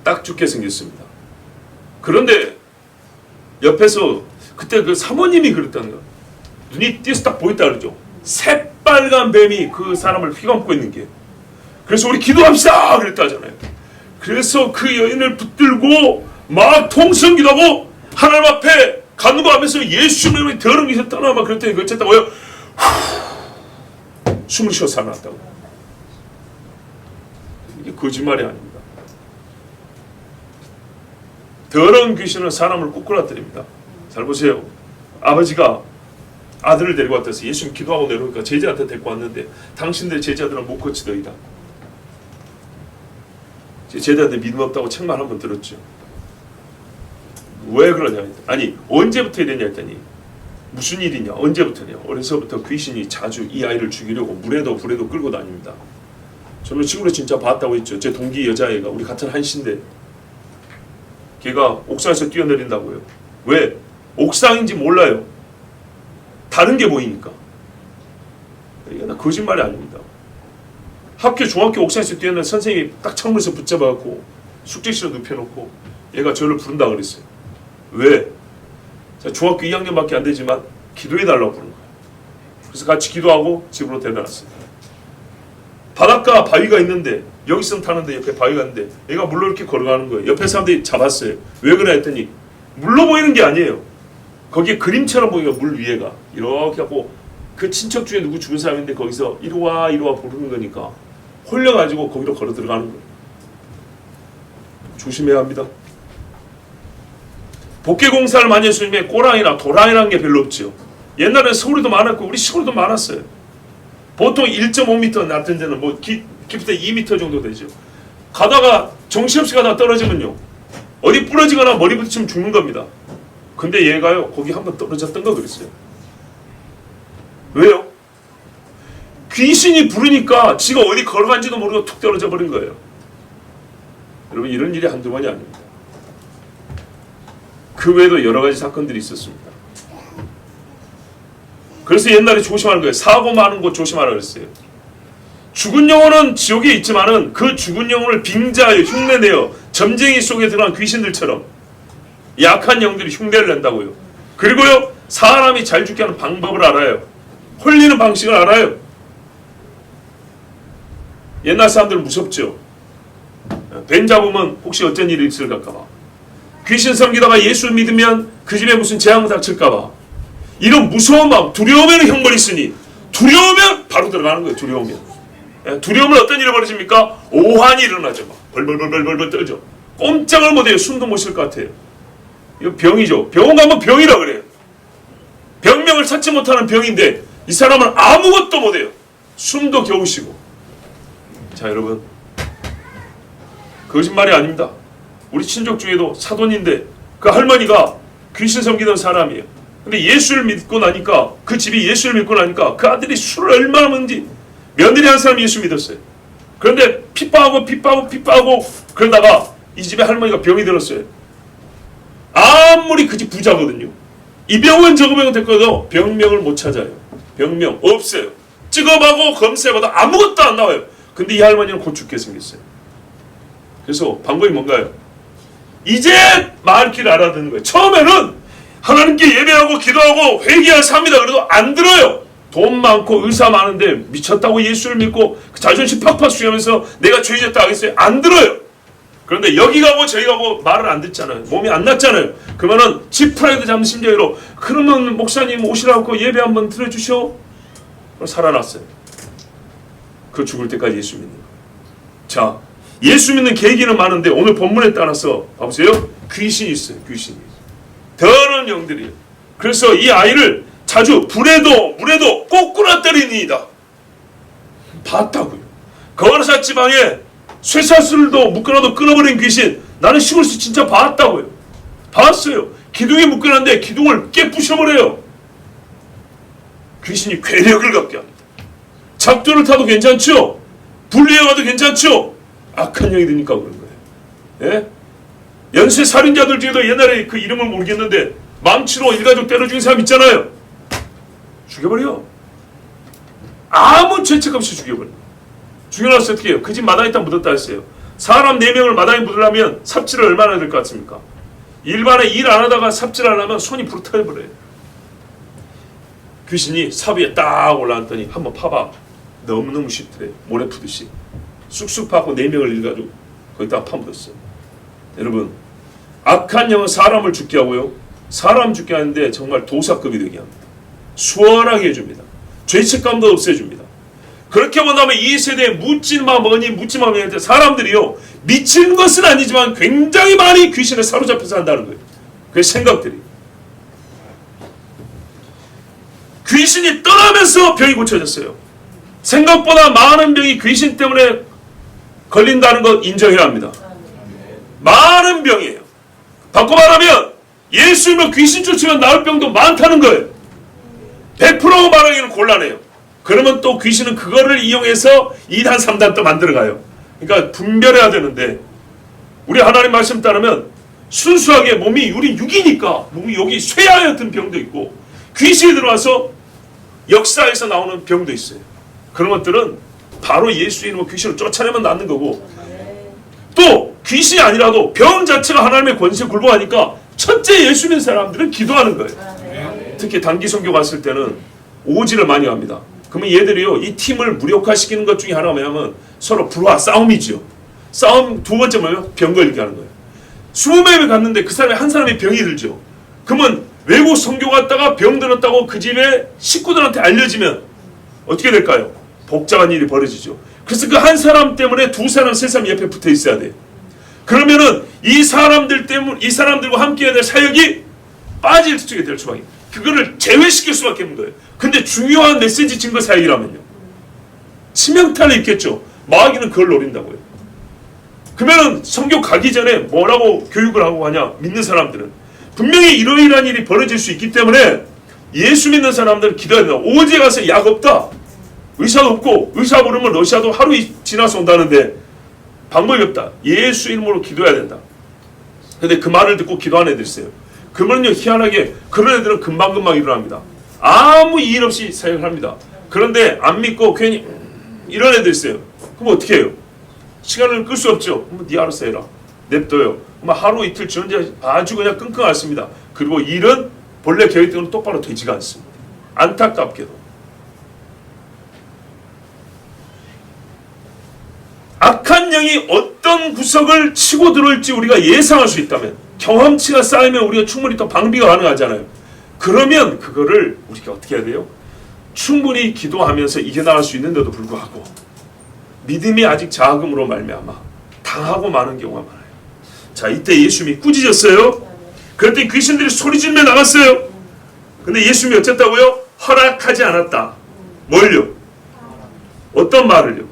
딱 죽게 생겼습니다. 그런데 옆에서 그때 그 사모님이 그랬다는 거예요. 눈이 띄어서 딱 보였다 그러죠. 새빨간 뱀이 그 사람을 휘감고 있는 게. 그래서 우리 기도합시다 그랬다 하잖아요. 그래서 그 여인을 붙들고 막 통성기도하고 하나님 앞에 간구하면서 예수님의 더러운 것이 떠나 막 그랬더니 어쨌다고 요 숨을 쉬어 살아났다고. 이게 거짓말이 아닙니다. 더러운 귀신은 사람을 꾸꾸라뜨립니다. 잘 보세요. 아버지가 아들을 데리고 왔다 해서 예수님 기도하고 내려오니까 제자한테 데리고 왔는데 당신들 제자들은 못 거치더이다. 제자한테 믿음 없다고 책만 한번 들었죠. 왜 그러냐? 아니 언제부터 이랬냐 했더니 무슨 일이냐? 언제부터냐? 어려서부터 귀신이 자주 이 아이를 죽이려고 물에도 불에도 끌고 다닙니다. 저는 친구를 진짜 봤다고 했죠. 제 동기 여자애가 우리 같은 한신데 걔가 옥상에서 뛰어내린다고요. 왜? 옥상인지 몰라요. 다른 게 보이니까. 이게 거짓말이 아닙니다. 학교 중학교 옥상에서 뛰어내는 선생님이 딱 창문에서 붙잡아갖고 숙제실에 눕혀놓고 얘가 저를 부른다 그랬어요. 왜? 중학교 2학년밖에 안 되지만 기도해달라고 부르는 거예요. 그래서 같이 기도하고 집으로 데려다 놨습니다. 바닷가 바위가 있는데 여기서 타는데 옆에 바위가 있는데 얘가 물로 이렇게 걸어가는 거예요. 옆에 사람들이 잡았어요. 왜 그래 했더니 물로 보이는 게 아니에요. 거기에 그림처럼 보이니까 물 위에가 이렇게 하고 그 친척 중에 누구 죽은 사람인데 거기서 이리와 부르는 거니까 홀려가지고 거기로 걸어 들어가는 거예요. 조심해야 합니다. 복개공사를 많이 했으면 꼬랑이나 도랑이라는 게 별로 없죠. 옛날에 서울에도 많았고 우리 시골에도 많았어요. 보통 1.5m 낮은 데는 뭐 깊이도 2m 정도 되죠. 가다가 정신없이 가다가 떨어지면요 어디 부러지거나 머리 부딪히면 죽는 겁니다. 근데 얘가요 거기 한번 떨어졌던 거 그랬어요. 왜요? 귀신이 부르니까 지가 어디 걸어간지도 모르고 툭 떨어져 버린 거예요. 여러분 이런 일이 한두 번이 아닙니다. 그 외에도 여러 가지 사건들이 있었습니다. 그래서 옛날에 조심하는 거예요. 사고 많은 곳 조심하라 그랬어요. 죽은 영혼은 지옥에 있지만은 그 죽은 영혼을 빙자하여 흉내내어 점쟁이 속에 들어간 귀신들처럼 약한 영들이 흉내를 낸다고요. 그리고요 사람이 잘 죽게 하는 방법을 알아요. 홀리는 방식을 알아요. 옛날 사람들은 무섭죠. 뱀 잡으면 혹시 어쩐 일이 있을까 봐. 귀신 섬기다가 예수 믿으면 그 집에 무슨 재앙 닥칠까 봐. 이런 무서운 마음, 두려움에는 형벌이 있으니 두려우면 바로 들어가는 거예요. 두려우면 어떤 일이 벌어집니까? 오한이 일어나죠. 막 벌벌 떨죠. 꼼짝을 못해요. 숨도 못 쉴 것 같아요. 이거 병이죠. 병원 가면 병이라 그래요. 병명을 찾지 못하는 병인데 이 사람은 아무것도 못해요. 숨도 겨우 쉬고. 자 여러분 거짓말이 아닙니다. 우리 친족 중에도 사돈인데 그 할머니가 귀신 섬기던 사람이에요. 근데 예수를 믿고 나니까 그 집이 예수를 믿고 나니까 그 아들이 술을 얼마나 먹는지 며느리 한 사람이 예수 믿었어요. 그런데 핍박하고 그러다가 이 집에 할머니가 병이 들었어요. 아무리 그 집 부자거든요. 이 병은 저거 병은 됐거든 병명을 못 찾아요. 병명 없어요. 찍어봐고 검사해봐도 아무것도 안 나와요. 근데 이 할머니는 곧 죽게 생겼어요. 그래서 방법이 뭔가요? 이제 말귀를 알아듣는 거예요. 처음에는 하나님께 예배하고 기도하고 회개해야 삽니다. 그래도 안 들어요. 돈 많고 의사 많은데 미쳤다고 예수를 믿고 자존심 팍팍 숙이면서 내가 죄졌다 하겠어요? 안 들어요. 그런데 여기 가고 저기 가고 말을 안 듣잖아요. 몸이 안 낫잖아요. 그러면은 지푸라기도 잡는 심정으로 그러면 목사님 오시라고 예배 한번 드려주셔. 살아났어요. 그 죽을 때까지 예수 믿는 거예요. 자 예수 믿는 계기는 많은데 오늘 본문에 따라서 봐보세요. 귀신이 있어요. 귀신이. 더러운 영들이에요. 그래서 이 아이를 자주 불에도 물에도 꼬꾸라 때리니이다. 봤다고요. 거라사 지방에 쇠사슬도 묶어놔도 끊어버린 귀신, 나는 시골에서 진짜 봤다고요. 봤어요. 기둥에 묶어놨는데 기둥을 깨부셔버려요. 귀신이 괴력을 갖게 합니다. 작두를 타도 괜찮죠? 불리에 가도 괜찮죠? 악한 영이 드니까 그런 거예요. 예? 연쇄 살인자들 중에도 옛날에 그 이름을 모르겠는데 망치로 일가족 때려 죽인 사람 있잖아요. 죽여버려. 아무 죄책 없이 죽여버려. 죽여놨어. 어떻게 해요? 그 집 마당에다 묻었다 했어요. 사람 4명을 마당에 묻으려면 삽질을 얼마나 될 것 같습니까? 일반에 일 안 하다가 삽질 안 하면 손이 부르터져버려요. 귀신이 삽 위에 딱 올라왔더니 한번 파봐. 너무너무 쉽더래. 모래 푸듯이. 쑥쑥 파고 4명을 일가지고 거기다가 파묻었어요. 여러분, 악한 영은 사람을 죽게 하고요. 사람 죽게 하는데 정말 도사급이 되게 합니다. 수월하게 해줍니다. 죄책감도 없애줍니다. 그렇게 본다면 이 세대에 묻지마 뭐니 묻지마 뭐니 사람들이요, 미친 것은 아니지만 굉장히 많이 귀신에 사로잡혀서 한다는 거예요. 그 생각들이. 귀신이 떠나면서 병이 고쳐졌어요. 생각보다 많은 병이 귀신 때문에 걸린다는 것 인정해야 합니다. 많은 병이에요. 바꿔 말하면 예수님을 귀신 쫓으면 나을 병도 많다는 거예요. 100% 말하기는 곤란해요. 그러면 또 귀신은 그거를 이용해서 2단 3단 또 만들어가요. 그러니까 분별해야 되는데, 우리 하나님 말씀 따르면 순수하게 몸이 우리 육이니까 몸이 여기 쇠하였던 병도 있고 귀신이 들어와서 역사에서 나오는 병도 있어요. 그런 것들은 바로 예수 이름으로 귀신을 쫓아내면 낫는 거고, 또 귀신이 아니라도 병 자체가 하나님의 권세에 굴복하니까 첫째 예수 믿는 사람들은 기도하는 거예요. 특히 단기 선교 갔을 때는 오지를 많이 합니다. 그러면 얘들이요, 이 팀을 무력화시키는 것 중에 하나가 뭐냐면 서로 불화, 싸움이죠. 싸움 두 번째 뭐예요? 병 걸리게 하는 거예요. 20명이 갔는데 그 사람이 한 사람이 병이 들죠. 그러면 외국 선교 갔다가 병 들었다고 그 집에 식구들한테 알려지면 어떻게 될까요? 복잡한 일이 벌어지죠. 그래서 그 한 사람 때문에 2사람, 3사람 옆에 붙어 있어야 돼요. 그러면은 이 사람들 때문에, 이 사람들과 함께 해야 될 사역이 빠질 수가 될 수밖에, 그거를 제외시킬 수밖에 없는 거예요. 근데 중요한 메시지 증거 사역이라면요, 치명타는 있겠죠. 마귀는 그걸 노린다고요. 그러면은 선교 가기 전에 뭐라고 교육을 하고 가냐? 믿는 사람들은 분명히 이러이러한 일이 벌어질 수 있기 때문에 예수 믿는 사람들은 기도해야 된다. 오지에 가서 약 없다, 의사도 없고, 의사 부르면 러시아도 하루 지나서 온다는데 방법이 없다. 예수 이름으로 기도해야 된다. 근데 그 말을 듣고 기도하는 애들 있어요. 그러면요, 희한하게 그런 애들은 금방금방 일어납니다. 아무 일 없이 사역을 합니다. 그런데 안 믿고 괜히 이런 애들 있어요. 그럼 어떻게 해요? 시간을 끌 수 없죠. 그럼 네 알아서 해라. 냅둬요. 그럼 하루 이틀 지원자 아주 그냥 끙끙 앓습니다. 그리고 일은 본래 계획대로 똑바로 되지가 않습니다. 안타깝게도. 악한 영이 어떤 구석을 치고 들어올지 우리가 예상할 수 있다면, 경험치가 쌓이면 우리가 충분히 또 방비가 가능하잖아요. 그러면 그거를 우리가 어떻게 해야 돼요? 충분히 기도하면서 이겨나갈 수 있는데도 불구하고 믿음이 아직 자금으로 말미암아 당하고 마는 경우가 많아요. 자, 이때 예수님이 꾸짖었어요. 그랬더니 귀신들이 소리지르며 나갔어요. 근데 예수님이 어쨌다고요? 허락하지 않았다. 뭘요? 어떤 말을요?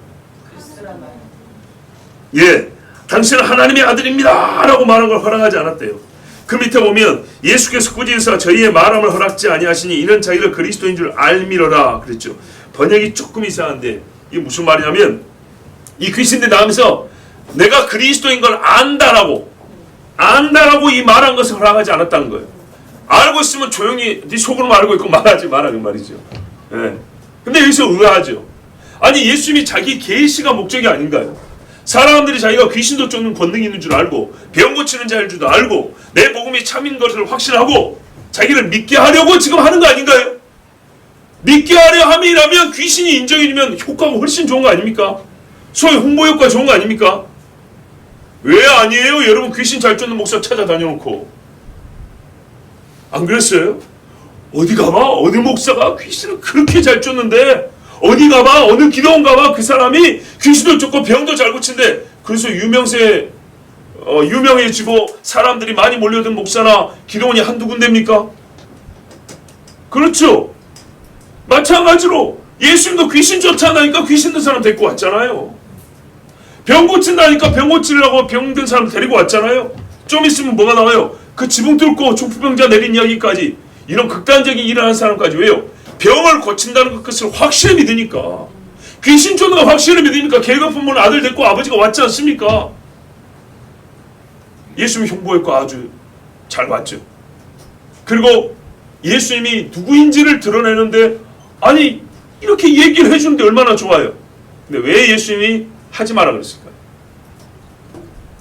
예, 당신은 하나님의 아들입니다 라고 말한 걸 허락하지 않았대요. 그 밑에 보면 예수께서 꾸짖으사 저희의 말함을 허락지 아니하시니 이는 자기를 그리스도인 줄 알미러라 그랬죠. 번역이 조금 이상한데 이게 무슨 말이냐면, 이 귀신들이 나오면서 내가 그리스도인 걸 안다라고 이 말한 것을 허락하지 않았다는 거예요. 알고 있으면 조용히 네 속으로 알고 있고 말하지 마라 그 말이죠. 예. 근데 여기서 의아하죠. 아니, 예수님이 자기 계시가 목적이 아닌가요? 사람들이 자기가 귀신도 쫓는 권능이 있는 줄 알고 병 고치는 자일 줄도 알고 내 복음이 참인 것을 확신하고 자기를 믿게 하려고 지금 하는 거 아닌가요? 믿게 하려 함이라면 귀신이 인정해주면 효과가 훨씬 좋은 거 아닙니까? 소위 홍보 효과 좋은 거 아닙니까? 왜 아니에요? 여러분 귀신 잘 쫓는 목사 찾아다녀놓고 안 그랬어요? 어디 가봐? 어디 목사가 귀신을 그렇게 잘 쫓는데 어디 가봐, 어느 기도원 가봐, 그 사람이 귀신도 쫓고 병도 잘 고친대. 그래서 유명해지고 사람들이 많이 몰려든 목사나 기도원이 한두 군데입니까? 그렇죠. 마찬가지로 예수님도 귀신 쫓아나니까 귀신 든 사람 데리고 왔잖아요. 병 고친다니까 병 고치려고 병든 사람 데리고 왔잖아요. 좀 있으면 뭐가 나와요? 그 지붕 뚫고 중풍병자 내린 이야기까지, 이런 극단적인 일을 하는 사람까지. 왜요? 병을 고친다는 것을 확실히 믿으니까. 귀신 쫓는 거 확실히 믿으니까 개가 품은 아들 데리고 아버지가 왔지 않습니까? 예수님 홍보했고 아주 잘 왔죠. 그리고 예수님이 누구인지를 드러내는데, 아니 이렇게 얘기를 해주는데 얼마나 좋아요. 근데 왜 예수님이 하지 마라 그랬을까요?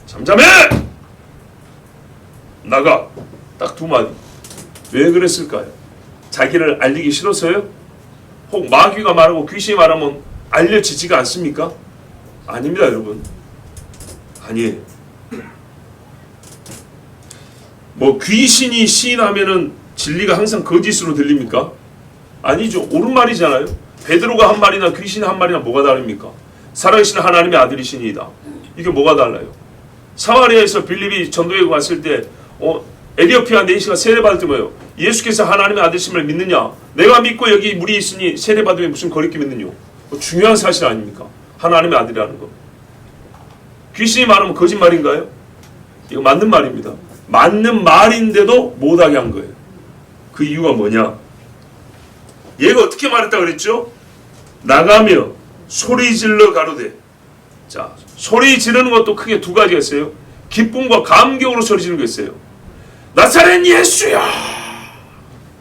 잠잠해! 나가! 딱 두 마디. 왜 그랬을까요? 자기를 알리기 싫어서요? 혹 마귀가 말하고 귀신이 말하면 알려지지가 않습니까? 아닙니다, 여러분. 아니에요. 뭐 귀신이 시인하면은 진리가 항상 거짓으로 들립니까? 아니죠. 옳은 말이잖아요. 베드로가 한 말이나 귀신이 한 말이나 뭐가 다릅니까? 살아계신 하나님의 아들이시니이다. 이게 뭐가 달라요? 사마리아에서 빌립이 전도에 왔을 때 에디오피아 내시가 세례받을 때 뭐예요? 예수께서 하나님의 아들심을 믿느냐? 내가 믿고 여기 물이 있으니 세례받으면 무슨 거리낌 있느냐? 중요한 사실 아닙니까? 하나님의 아들이라는 거. 귀신이 말하면 거짓말인가요? 이거 맞는 말입니다. 맞는 말인데도 못하게 한 거예요. 그 이유가 뭐냐? 얘가 어떻게 말했다 그랬죠? 나가며 소리질러 가로되. 자, 소리 지르는 것도 크게 두 가지가 있어요. 기쁨과 감격으로 소리 지르는 게 있어요. 나사렛 예수야!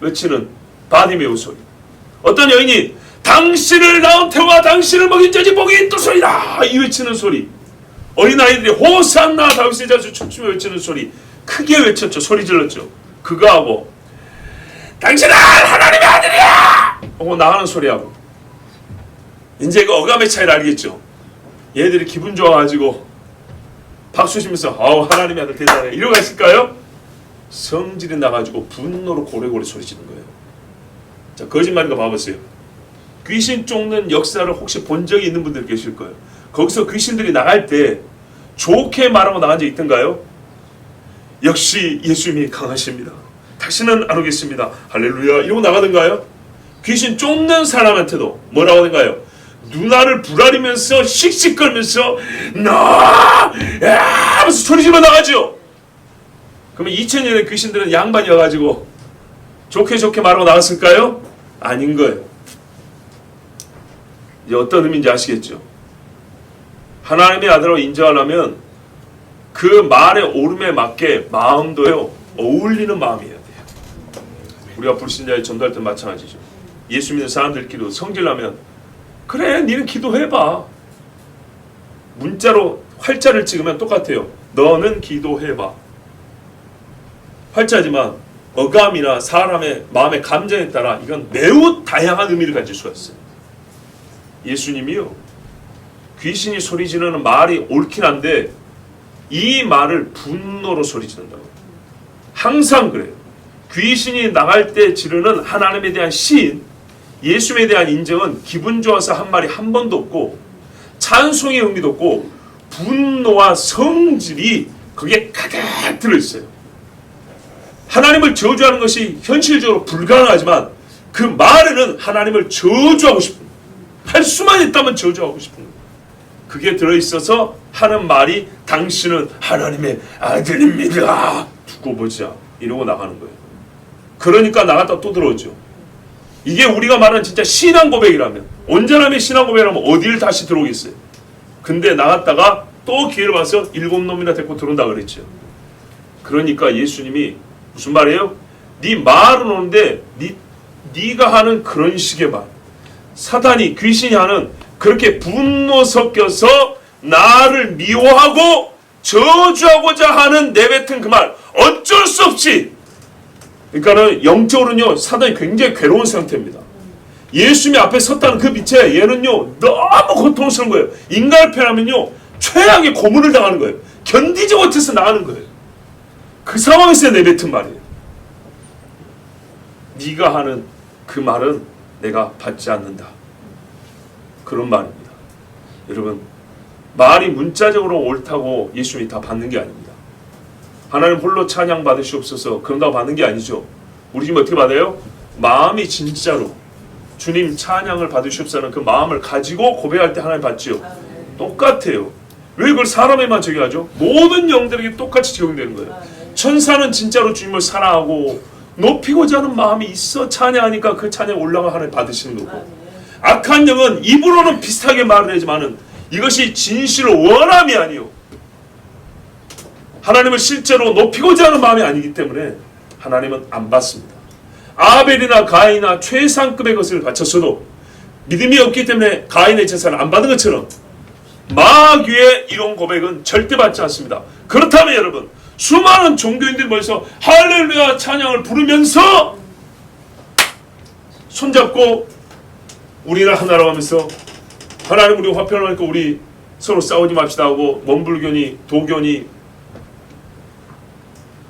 외치는 바디메오 소리. 어떤 여인이 당신을 낳은 태와 당신을 먹인 자지 복이 있도소이다! 이 외치는 소리. 어린아이들이 호산나 다윗의 자손 춤추며 외치는 소리. 크게 외쳤죠. 소리 질렀죠. 그거하고 당신은 하나님의 아들이야! 하고 나가는 소리하고, 이제 그 어감의 차이를 알겠죠. 얘들이 기분 좋아가지고 박수 치면서 아우 하나님의 아들 대단해 이러고 갔을까요? 성질이 나가지고 분노로 고래고래 소리 지는 거예요. 자, 거짓말인가 봐보세요. 귀신 쫓는 역사를 혹시 본 적이 있는 분들 계실 거예요. 거기서 귀신들이 나갈 때 좋게 말하고 나간 적 있던가요? 역시 예수님이 강하십니다. 다시는 안 오겠습니다. 할렐루야 이러고 나가던가요? 귀신 쫓는 사람한테도 뭐라고 하던가요? 누나를 부라리면서 씩씩거리면서 나 하면서 소리 지르며 나가죠. 그러면 2000년에 귀신들은 양반이어가지고 좋게 말하고 나갔을까요? 아닌 거예요. 이제 어떤 의미인지 아시겠죠? 하나님의 아들로 인정하려면 그 말의 오름에 맞게 마음도요 어울리는 마음이어야 돼요. 우리가 불신자의 전도할 때 마찬가지죠. 예수 믿는 사람들끼리 성질나면 그래 니는 기도해봐. 문자로 활자를 찍으면 똑같아요. 너는 기도해봐. 활자지만 어감이나 사람의 마음의 감정에 따라 이건 매우 다양한 의미를 가질 수가 있어요. 예수님이요 귀신이 소리 지르는 말이 옳긴 한데 이 말을 분노로 소리 지른다고. 항상 그래요. 귀신이 나갈 때 지르는 하나님에 대한 시인, 예수에 대한 인정은 기분 좋아서 한 말이 한 번도 없고 찬송의 의미도 없고 분노와 성질이 거기에 가득 들어있어요. 하나님을 저주하는 것이 현실적으로 불가능하지만 그 말에는 하나님을 저주하고 싶은, 할 수만 있다면 저주하고 싶은 거예요. 그게 들어있어서 하는 말이 당신은 하나님의 아들입니다. 두고 보자 이러고 나가는 거예요. 그러니까 나갔다 또 들어오죠. 이게 우리가 말하는 진짜 신앙 고백이라면, 온전함의 신앙 고백이라면 어디를 다시 들어오겠어요. 근데 나갔다가 또 기회를 봐서 7놈이나 데리고 들어온다 그랬죠. 그러니까 예수님이 무슨 말이에요? 네 말은 오는데 네가 하는 그런 식의 말, 사탄이 귀신이 하는 그렇게 분노 섞여서 나를 미워하고 저주하고자 하는 내뱉은 그 말 어쩔 수 없이, 그러니까는 영적으로는요 사단이 굉장히 괴로운 상태입니다. 예수님이 앞에 섰다는 그 빛에 얘는요 너무 고통스러운 거예요. 인간을 표현하면요 최악의 고문을 당하는 거예요. 견디지 못해서 나가는 거예요. 그 상황에서 내뱉은 말이에요. 네가 하는 그 말은 내가 받지 않는다. 그런 말입니다. 여러분, 말이 문자적으로 옳다고 예수님이 다 받는 게 아닙니다. 하나님 홀로 찬양 받으시옵소서 그런다고 받는 게 아니죠. 우리 지금 어떻게 받아요? 마음이 진짜로 주님 찬양을 받으시옵소서는 그 마음을 가지고 고백할 때 하나님 받지요. 똑같아요. 왜 그걸 사람에만 적용하죠? 모든 영들에게 똑같이 적용되는 거예요. 천사는 진짜로 주님을 사랑하고 높이고자 하는 마음이 있어 찬양하니까 그 찬양 올라가 하나님 받으시는 거고, 악한 영은 입으로는 비슷하게 말을 하지만은 이것이 진실로 원함이 아니요 하나님을 실제로 높이고자 하는 마음이 아니기 때문에 하나님은 안 받습니다. 아벨이나 가인이나 최상급의 것을 바쳤어도 믿음이 없기 때문에 가인의 제사를 안 받은 것처럼 마귀의 이런 고백은 절대 받지 않습니다. 그렇다면 여러분, 수많은 종교인들이 모여서 할렐루야 찬양을 부르면서 손잡고 우리를 하나로 하면서 하나님 우리 화평을 하니까 우리 서로 싸우지 맙시다 하고, 원불교니 도교니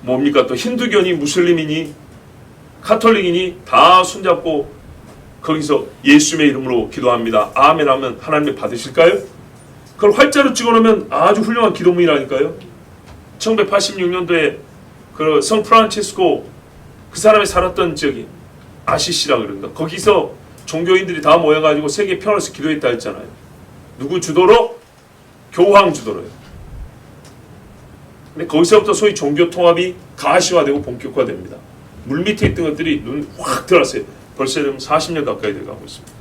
뭡니까 또 힌두교니 무슬림이니 카톨릭이니 다 손잡고 거기서 예수님의 이름으로 기도합니다. 아멘 하면 하나님이 받으실까요? 그걸 활자로 찍어놓으면 아주 훌륭한 기도문이라니까요. 1986년도에 그 성 프란치스코 그 사람이 살았던 지역이 아시시라 그런가, 거기서 종교인들이 다 모여가지고 세계 평화를 위해서 기도했다 했잖아요. 누구 주도로? 교황 주도로요. 근데 거기서부터 소위 종교 통합이 가시화되고 본격화됩니다. 물밑에 있던 것들이 눈 확 들어왔어요. 벌써 40년 가까이 돼가고 있습니다.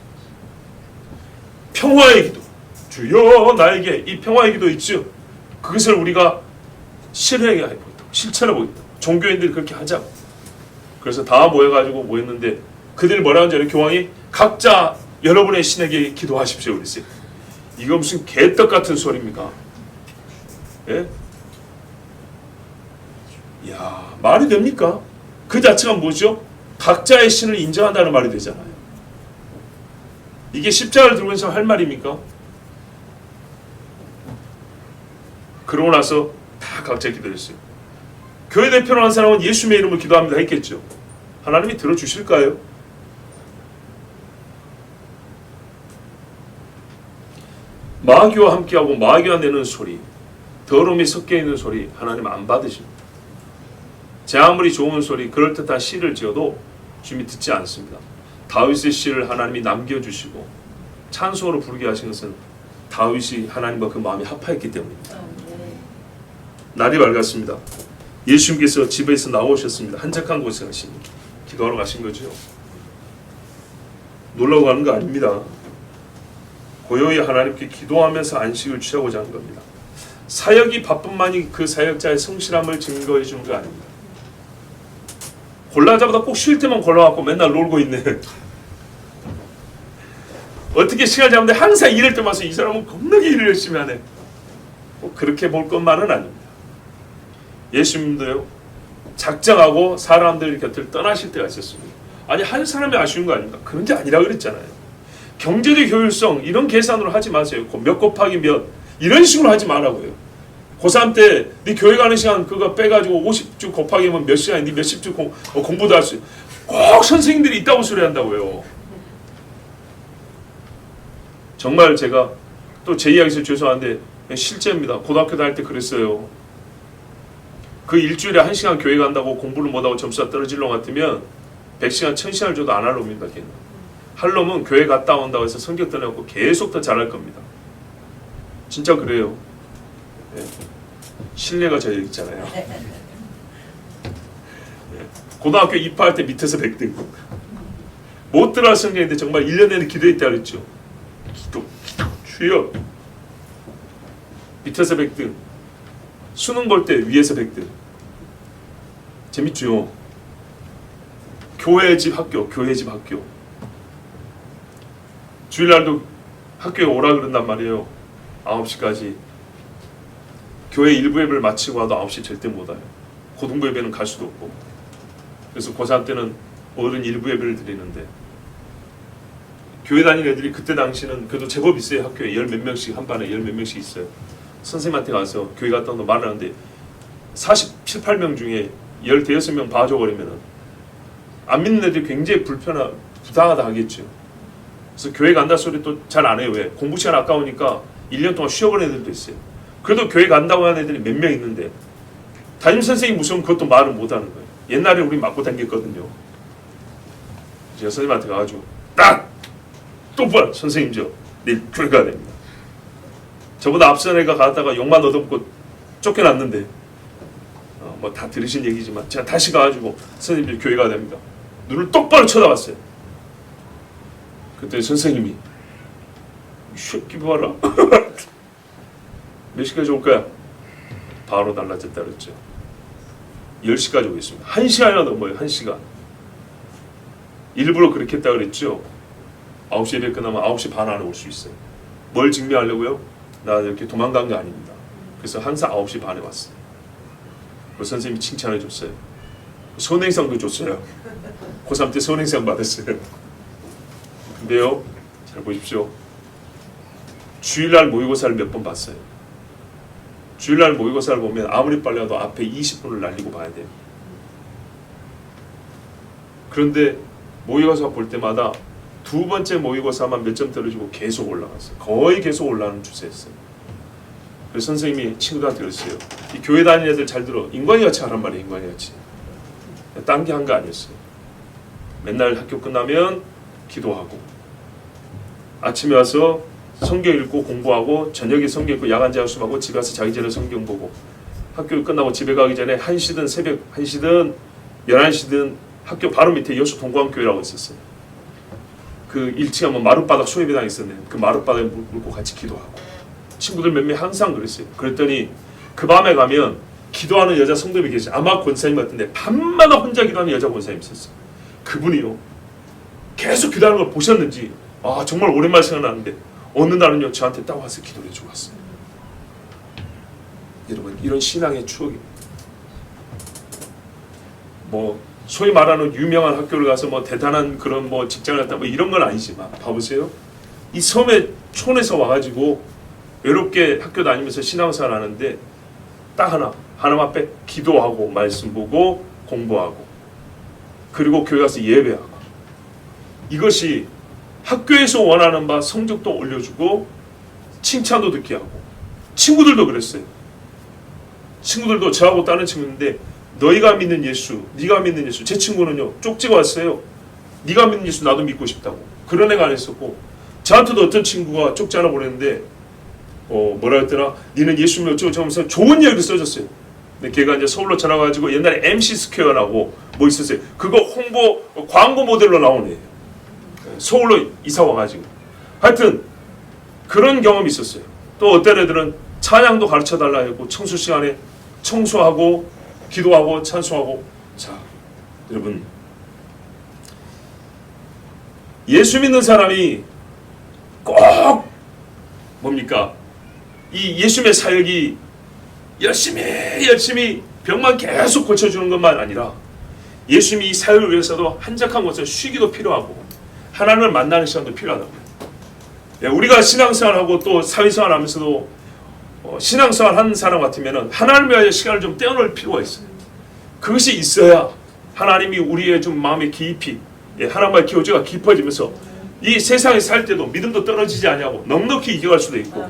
평화의 기도, 주여 나에게 이 평화의 기도 있죠. 그것을 우리가 실행해 보겠다, 실천해 보겠다. 종교인들이 그렇게 하자고. 그래서 다 모였는데 그들이 뭐라는 줄 알아요? 교황이 각자 여러분의 신에게 기도하십시오 그랬어요. 이거 무슨 개떡 같은 소리입니까? 예? 야, 말이 됩니까? 그 자체가 뭐죠? 각자의 신을 인정한다는 말이 되잖아요. 이게 십자가를 들고 있는 할 말입니까? 그러고 나서 다 각자 기도했어요. 교회 대표로 한 사람은 예수님의 이름으로 기도합니다 했겠죠. 하나님이 들어주실까요? 마귀와 함께하고 마귀가 내는 소리, 더러움이 섞여있는 소리 하나님 안 받으십니다. 제 아무리 좋은 소리, 그럴듯한 시를 지어도 주님이 듣지 않습니다. 다윗의 시를 하나님이 남겨주시고 찬송으로 부르게 하신 것은 다윗이 하나님과 그 마음이 합하였기 때문입니다. 날이 밝았습니다. 예수님께서 집에서 나오셨습니다. 한적한 곳에 가신 기도하러 가신 거죠. 놀라고 가는 거 아닙니다. 고요히 하나님께 기도하면서 안식을 취하고자 하는 겁니다. 사역이 바쁜만이 그 사역자의 성실함을 증거해 주는 거 아닙니다. 골라자보다 꼭 쉴 때만 골라갖고 맨날 놀고 있네. 어떻게 시간 잡는데 항상 일할 때 와서 이 사람은 겁나게 일을 열심히 하네. 꼭 그렇게 볼 것만은 아닙니다. 예수님도요, 작정하고 사람들 곁을 떠나실 때가 있었습니다. 아니, 한 사람이 아쉬운 거 아닙니까? 그런 게 아니라 그랬잖아요. 경제적 효율성 이런 계산으로 하지 마세요. 몇 곱하기 몇 이런 식으로 하지 말라고요. 고3 때 네 교회 가는 시간 그거 빼가지고 50주 곱하기면 몇 시간이 네 몇십 주 공부도 할 수 있어요. 꼭 선생님들이 있다고 소리한다고요. 정말 제가 또 제 이야기에서 죄송한데 실제입니다. 고등학교 다닐 때 그랬어요. 그 일주일에 1시간 교회 간다고 공부를 못하고 점수가 떨어질 놈 같으면 100시간 1000시간을 줘도 안 할 놈입니다. 걔는. 할 놈은 교회 갔다 온다고 해서 성격 떠나고 계속 더 잘할 겁니다. 진짜 그래요. 네. 신뢰가 저희 있잖아요. 네. 고등학교 입학할 때 밑에서 100등. 못 들어갈 성경인데 정말 1년 내내 기도했다 그랬죠. 기도, 주여. 밑에서 100등. 수능 볼 때 위에서 100등. 재밌죠? 교회 집 학교, 교회 집 학교. 주일날도 학교에 오라 그런단 말이에요. 9시까지. 교회 일부 예배를 마치고 와도 9시 절대 못 와요. 고등부 예배는 갈 수도 없고. 그래서 고3 때는 어른 일부 예배를 드리는데 교회 다니는 애들이 그때 당시는 그래도 제법 있어요. 학교에 열 몇 명씩 한 반에 열 몇 명씩 있어요. 선생님한테 가서 교회 갔다 온다고 말을 하는데 47, 8명 중에 15명 봐줘버리면 안 믿는 애들이 굉장히 부당하다 하겠죠. 그래서 교회 간다 소리 또 잘 안 해요. 왜? 공부 시간 아까우니까 1년 동안 쉬어버린 애들도 있어요. 그래도 교회 간다고 하는 애들이 몇 명 있는데 담임선생님 무서우면 그것도 말을 못하는 거예요. 옛날에 우리 맞고 다녔거든요. 제가 선생님한테 가가지고 딱! 똑바로 선생님 저 내일 교회 가야 됩니다. 저보다 앞선 애가 가다가 욕만 얻어먹고 쫓겨났는데 뭐 다 들으신 얘기지만 제가 다시 가가지고 선생님 교회 가야 됩니다. 눈을 똑바로 쳐다봤어요. 그때 선생님이 이 새끼 봐라. 몇 시까지 올 거야? 바로 달라졌다 그랬죠. 10시까지 오겠습니다. 1시간이나 넘어요. 1시간. 일부러 그렇게 했다 그랬죠. 9시 예배 끝나면 9시 반 안에 올 수 있어요. 뭘 증명하려고요? 나 이렇게 도망간 게 아닙니다. 그래서 항상 9시 반에 왔어요. 그 선생님이 칭찬해 줬어요. 선행상도 줬어요. 고3 때 선행상 받았어요. 근데요, 잘 보십시오. 주일날 모의고사를 몇 번 봤어요. 주일날 모의고사를 보면 아무리 빨리 와도 앞에 20분을 날리고 봐야 돼요. 그런데 모의고사 볼 때마다 두 번째 모의고사만 몇 점 떨어지고 계속 올라갔어요. 거의 계속 올라가는 추세였어요. 그래서 선생님이 친구들한테 그랬어요. 이 교회 다니는 애들 잘 들어. 인간이같이 하란 말이에요. 인간이같이. 딴 게 한 거 아니었어요. 맨날 학교 끝나면 기도하고 아침에 와서 성경 읽고 공부하고 저녁에 성경 읽고 야간 자율수업하고 집에 와서 자기 전에 성경 보고 학교 끝나고 집에 가기 전에 1시든 새벽 1시든 11시든 학교 바로 밑에 여수 동광교회라고 있었어요. 그 1층에 뭐 마룻바닥 소예배당이 있었는데 그 마룻바닥에 물고 같이 기도하고 친구들 몇 명 항상 그랬어요. 그랬더니 그 밤에 가면 기도하는 여자 성도님이 계세요. 아마 권사님 같은데 밤마다 혼자 기도하는 여자 권사님 있었어요. 그분이요 계속 기도하는 걸 보셨는지 정말 오랜만에 생각나는데 어느 날은요 저한테 딱 와서 기도를 해주고 왔어요. 여러분 이런 신앙의 추억이 뭐 소위 말하는 유명한 학교를 가서 뭐 대단한 그런 뭐 직장을 갔다 뭐 이런 건 아니지만 봐보세요. 이 섬에 촌에서 와가지고 외롭게 학교 다니면서 신앙생활 하는데 딱 하나님 앞에 기도하고 말씀 보고 공부하고 그리고 교회 가서 예배하고 이것이 학교에서 원하는 바 성적도 올려주고 칭찬도 듣게 하고 친구들도 그랬어요. 친구들도 저하고 다른 친구인데 너희가 믿는 예수, 네가 믿는 예수. 제 친구는요 쪽지가 왔어요. 네가 믿는 예수 나도 믿고 싶다고. 그런 애가 안 했었고 저한테도 어떤 친구가 쪽지 하나 보냈는데 뭐라 했더라? 니는 예수 믿어 어쩌고 하면서 좋은 이야기를 써줬어요. 근데 걔가 이제 서울로 전화 가지고 옛날에 MC 스퀘어라고 뭐 있었어요. 그거 홍보 광고 모델로 나온 애예요. 서울로 이사 와가지고 하여튼 그런 경험이 있었어요. 또 어떤 애들은 찬양도 가르쳐 달라 했고 청소 시간에 청소하고 기도하고 찬송하고. 자 여러분 예수 믿는 사람이 꼭 뭡니까 이 예수님의 사역이 열심히 병만 계속 고쳐주는 것만 아니라 예수님이 이 사역을 위해서도 한적한 곳에서 쉬기도 필요하고 하나님을 만나는 시간도 필요하다고요. 우리가 신앙생활하고 또 사회생활 하면서도 신앙생활 하는 사람 같으면 하나님을 위하여 시간을 좀 떼어놓을 필요가 있어요. 그것이 있어야 하나님이 우리의 좀 마음에 깊이 하나님과의 교제가 깊어지면서 이 세상에 살 때도 믿음도 떨어지지 않냐고 넉넉히 이겨갈 수도 있고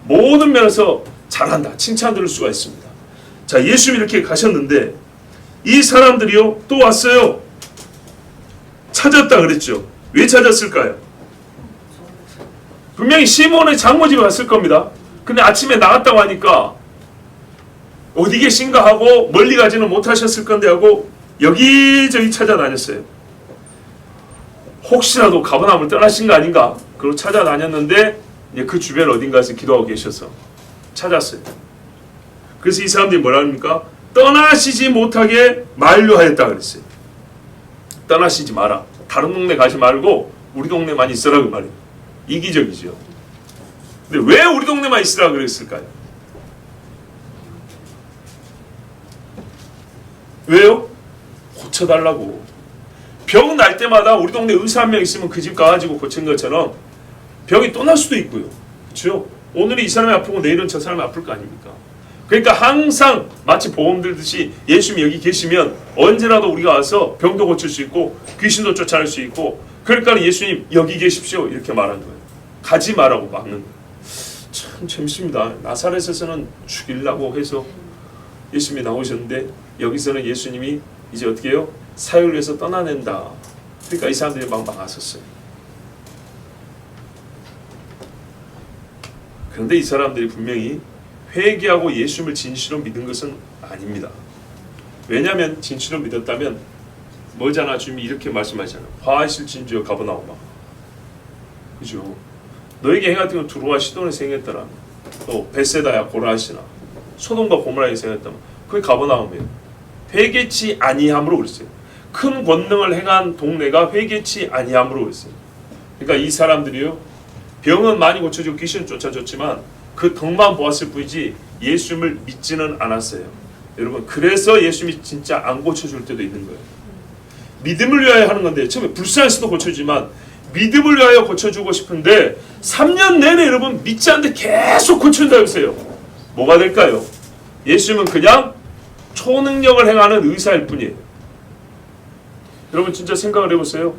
모든 면에서 잘한다 칭찬 들을 수가 있습니다. 자 예수님이 이렇게 가셨는데 이 사람들이요 또 왔어요. 찾았다 그랬죠. 왜 찾았을까요? 분명히 시몬의 장모 집에 갔을 겁니다. 근데 아침에 나갔다고 하니까 어디 계신가 하고 멀리 가지는 못하셨을 건데 하고 여기저기 찾아다녔어요. 혹시라도 가버나움을 떠나신 거 아닌가 그리고 찾아다녔는데 이제 그 주변 어딘가에서 기도하고 계셔서 찾았어요. 그래서 이 사람들이 뭐라 합니까? 떠나시지 못하게 만류하였다 그랬어요. 떠나시지 마라. 다른 동네 가지 말고 우리 동네만 있으라 그 말이에요. 이기적이죠. 근데 왜 우리 동네만 있으라 그랬을까요? 왜요? 고쳐달라고. 병 날 때마다 우리 동네 의사 한 명 있으면 그 집 가가지고 고친 것처럼 병이 또 날 수도 있고요. 그렇죠? 오늘이 이 사람이 아프고 내일은 저 사람이 아플 거 아닙니까? 그러니까 항상 마치 보험 들듯이 예수님이 여기 계시면 언제라도 우리가 와서 병도 고칠 수 있고 귀신도 쫓아낼 수 있고 그러니까 예수님 여기 계십시오 이렇게 말한 거예요. 가지 말라고 막는 거예요. 참 재밌습니다. 나사렛에서는 죽이려고 해서 예수님이 나오셨는데 여기서는 예수님이 이제 어떻게 해요? 사역을 위해서 떠나낸다. 그러니까 이 사람들이 막 막았었어요. 그런데 이 사람들이 분명히 회개하고 예수님을 진실로 믿은 것은 아닙니다. 왜냐하면 진실로 믿었다면 뭐잖아. 주님이 이렇게 말씀하잖아요. 화하실 진주여 가버나오마. 그죠? 너에게 해 같은 건 두로와 시돈에서 행했더라. 또 베세다야 고라시나 소돔과 고모라에서 행했다면 그게 가버나움이에요. 회개치 아니함으로 그랬어요. 큰 권능을 행한 동네가 회개치 아니함으로 그랬어요. 그러니까 이 사람들이요, 병은 많이 고쳐주고 귀신은 쫓아줬지만 그 덕만 보았을 뿐이지 예수님을 믿지는 않았어요. 여러분, 그래서 예수님이 진짜 안 고쳐줄 때도 있는 거예요. 믿음을 위하여 하는 건데 처음에 불쌍해서도 고쳐주지만 믿음을 위하여 고쳐주고 싶은데 3년 내내 여러분 믿지 않는데 계속 고쳐준다고 했어요. 뭐가 될까요? 예수님은 그냥 초능력을 행하는 의사일 뿐이에요. 여러분 진짜 생각을 해보세요.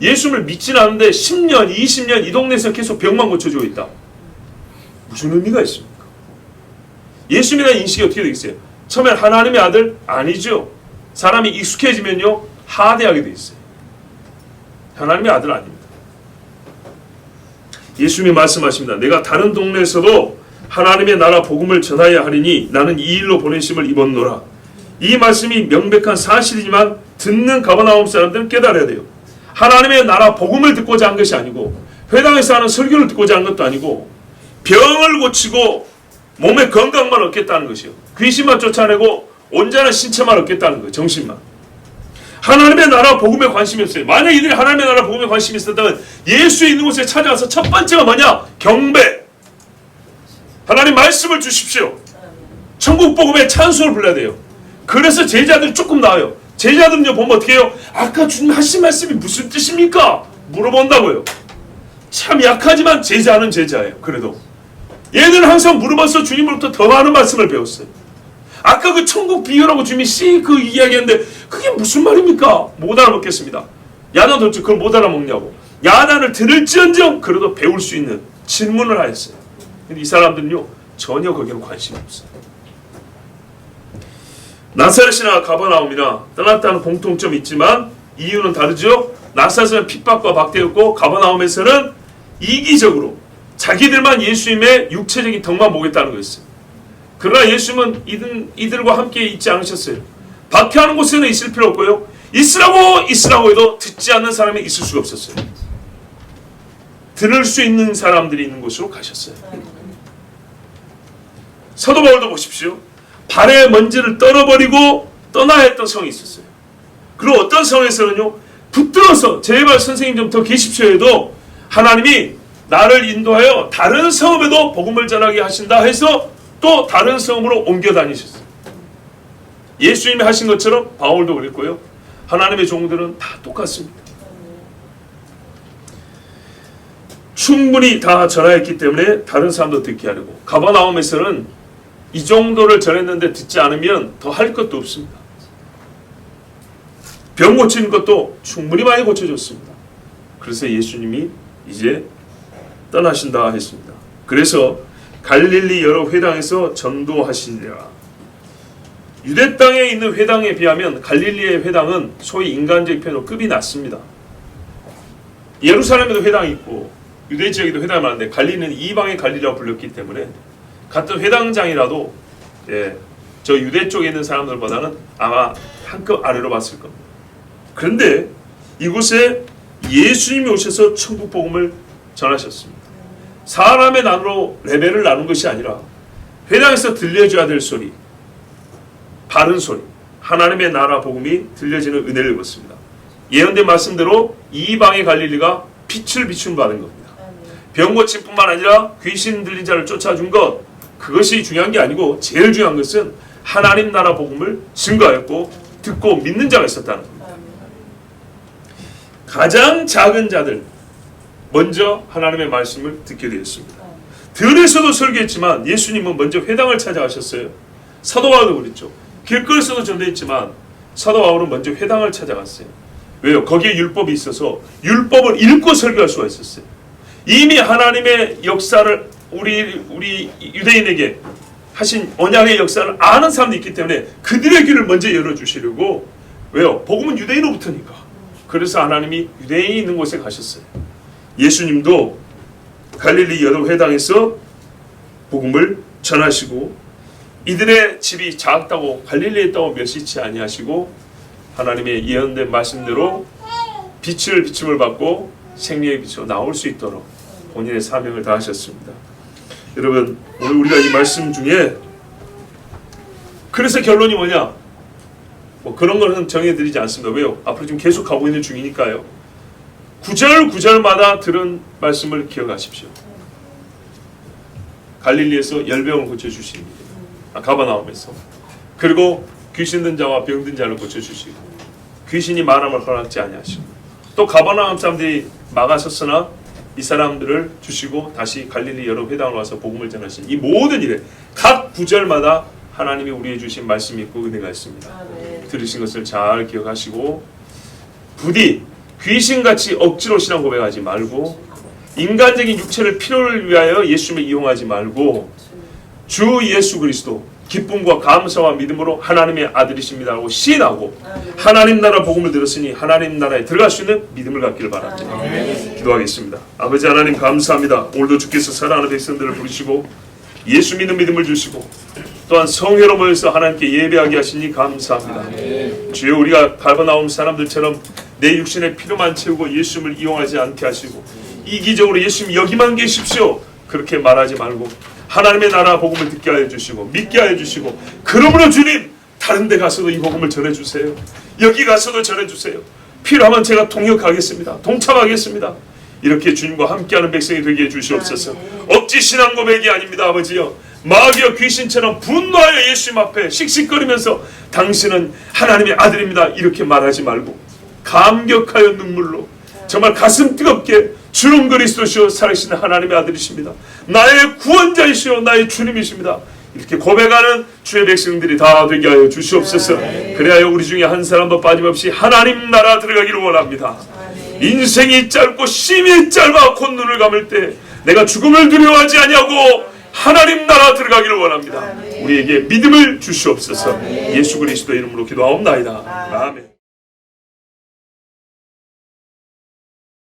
예수님을 믿지는 않는데 10년, 20년 이 동네에서 계속 병만 고쳐주고 있다. 무슨 의미가 있습니까? 예수님에 대한 인식이 어떻게 되겠어요? 처음엔 하나님의 아들? 아니죠. 사람이 익숙해지면요 하대하게 돼 있어요. 하나님의 아들 아닙니다. 예수님이 말씀하십니다. 내가 다른 동네에서도 하나님의 나라 복음을 전하여야 하리니 나는 이 일로 보내심을 입었노라. 이 말씀이 명백한 사실이지만 듣는 가버나움 사람들은 깨달아야 돼요. 하나님의 나라 복음을 듣고자 한 것이 아니고 회당에서 하는 설교를 듣고자 한 것도 아니고 병을 고치고 몸의 건강만 얻겠다는 것이요. 귀신만 쫓아내고 온전한 신체만 얻겠다는 거예요. 정신만. 하나님의 나라 복음에 관심이 없어요. 만약 이들이 하나님의 나라 복음에 관심이 있었다면 예수 있는 곳에 찾아가서 첫 번째가 뭐냐? 경배. 하나님 말씀을 주십시오. 천국 복음에 찬송을 불러야 돼요. 그래서 제자들이 조금 나아요. 제자들은요 보면 어떻게 해요? 아까 주님 하신 말씀이 무슨 뜻입니까? 물어본다고요. 참 약하지만 제자는 제자예요. 그래도 얘들은 항상 물어봐서 주님으로부터 더 많은 말씀을 배웠어요. 아까 그 천국 비유라고 주님이 그 이야기했는데 그게 무슨 말입니까? 못 알아먹겠습니다. 야단 도대체 그걸 못 알아먹냐고. 야단을 들을지언정 그래도 배울 수 있는 질문을 하였어요. 근데 이 사람들은요 전혀 거기는 관심이 없어요. 나사렛이나 가버나움이나 떠났다는 공통점이 있지만 이유는 다르죠. 나사렛은 핍박과 박대였고 가버나움에서는 이기적으로 자기들만 예수님의 육체적인 덕만 보겠다는 거였어요. 그러나 예수님은 이들과 함께 있지 않으셨어요. 박해하는 곳에는 있을 필요 없고요. 있으라고 해도 듣지 않는 사람이 있을 수가 없었어요. 들을 수 있는 사람들이 있는 곳으로 가셨어요. 사도 바울도 보십시오. 발의 먼지를 떨어버리고 떠나야 했던 성이 있었어요. 그리고 어떤 성에서는요 붙들어서 제발 선생님 좀 더 계십시오 해도 하나님이 나를 인도하여 다른 성읍에도 복음을 전하게 하신다 해서 또 다른 성읍으로 옮겨 다니셨어요. 예수님이 하신 것처럼 바울도 그랬고요. 하나님의 종들은 다 똑같습니다. 충분히 다 전하였기 때문에 다른 사람도 듣게 하려고. 가버나움에서는 이 정도를 전했는데 듣지 않으면 더 할 것도 없습니다. 병 고치는 것도 충분히 많이 고쳐줬습니다. 그래서 예수님이 이제 떠나신다 했습니다. 그래서 갈릴리 여러 회당에서 전도하시니라. 유대 땅에 있는 회당에 비하면 갈릴리의 회당은 소위 인간적 표현으로 급이 낮습니다. 예루살렘에도 회당이 있고 유대 지역에도 회당이 많은데 갈릴리는 이방의 갈릴리라고 불렸기 때문에 같은 회당장이라도 저 유대 쪽에 있는 사람들보다는 아마 한 급 아래로 봤을 겁니다. 그런데 이곳에 예수님이 오셔서 천국 복음을 전하셨습니다. 사람의 나누로 레벨을 나눈 것이 아니라 회당에서 들려줘야 될 소리, 바른 소리, 하나님의 나라 복음이 들려지는 은혜를 입었습니다. 예언된 말씀대로 이방의 갈릴리가 빛을 비춤 받은 겁니다. 병 고침뿐만 아니라 귀신 들린 자를 쫓아준 것, 그것이 중요한 게 아니고 제일 중요한 것은 하나님 나라 복음을 증거하였고 듣고 믿는 자가 있었다는 겁니다. 가장 작은 자들 먼저 하나님의 말씀을 듣게 되었습니다. 들에서도 설교했지만 예수님은 먼저 회당을 찾아가셨어요. 사도 바울도 그랬죠. 길거리에서도 전도했지만 사도 바울은 먼저 회당을 찾아갔어요. 왜요? 거기에 율법이 있어서 율법을 읽고 설교할 수가 있었어요. 이미 하나님의 역사를 우리 유대인에게 하신 언약의 역사를 아는 사람도 있기 때문에 그들의 귀를 먼저 열어주시려고, 왜요? 복음은 유대인으로부터니까. 그래서 하나님이 유대인이 있는 곳에 가셨어요. 예수님도 갈릴리 여러 회당에서 복음을 전하시고, 이들의 집이 작다고 갈릴리에 있다고 멸시치 아니하시고, 하나님의 예언된 말씀대로 빛을 비춤을 받고 생명의 빛으로 나올 수 있도록 본인의 사명을 다하셨습니다. 여러분, 오늘 우리가 이 말씀 중에 그래서 결론이 뭐냐? 뭐 그런 거는 정해드리지 않습니다. 왜요? 앞으로 지금 계속 가고 있는 중이니까요. 구절마다 들은 말씀을 기억하십시오. 갈릴리에서 열병을 고쳐주신 일, 가버나움에서, 그리고 귀신 든 자와 병든 자를 고쳐주시고, 귀신이 말함을 허락지 아니하시고, 또 가버나움 사람들이 막아섰으나 이 사람들을 주시고 다시 갈릴리 여러 회당으로 와서 복음을 전하신 이 모든 일에 각 구절마다 하나님이 우리에게 주신 말씀이 있고 은혜가 있습니다. 들으신 것을 잘 기억하시고, 부디 귀신같이 억지로 신앙 고백하지 말고, 인간적인 육체를 필요를 위하여 예수님을 이용하지 말고, 주 예수 그리스도 기쁨과 감사와 믿음으로 하나님의 아들이십니다라고 시인하고, 하나님 나라 복음을 들었으니 하나님 나라에 들어갈 수 있는 믿음을 갖기를 바랍니다. 기도하겠습니다. 아버지 하나님 감사합니다. 오늘도 주께서 사랑하는 백성들을 부르시고 예수 믿는 믿음을 주시고, 또한 성회로 모여서 하나님께 예배하게 하시니 감사합니다. 주여, 우리가 가버나움 사람들처럼 내 육신의 필요만 채우고 예수님을 이용하지 않게 하시고, 이기적으로 예수님 여기만 계십시오 그렇게 말하지 말고 하나님의 나라 복음을 듣게 하여 주시고 믿게 하여 주시고, 그러므로 주님 다른 데 가서도 이 복음을 전해주세요. 여기 가서도 전해주세요. 필요하면 제가 동역하겠습니다. 동참하겠습니다. 이렇게 주님과 함께하는 백성이 되게 해주시옵소서. 억지 신앙 고백이 아닙니다. 아버지여, 마귀와 귀신처럼 분노하여 예수님 앞에 씩씩거리면서 당신은 하나님의 아들입니다 이렇게 말하지 말고, 감격하여 눈물로 정말 가슴 뜨겁게 주는 그리스도시요 살아계신 하나님의 아들이십니다, 나의 구원자이시요 나의 주님이십니다, 이렇게 고백하는 주의 백성들이 다 되게 하여 주시옵소서. 그래야 우리 중에 한 사람도 빠짐없이 하나님 나라 들어가기를 원합니다. 인생이 짧고 심히 짧아 콧눈을 감을 때 내가 죽음을 두려워하지 아니하고 하나님 나라 들어가기를 원합니다. 우리에게 믿음을 주시옵소서. 예수 그리스도의 이름으로 기도하옵나이다. 아멘.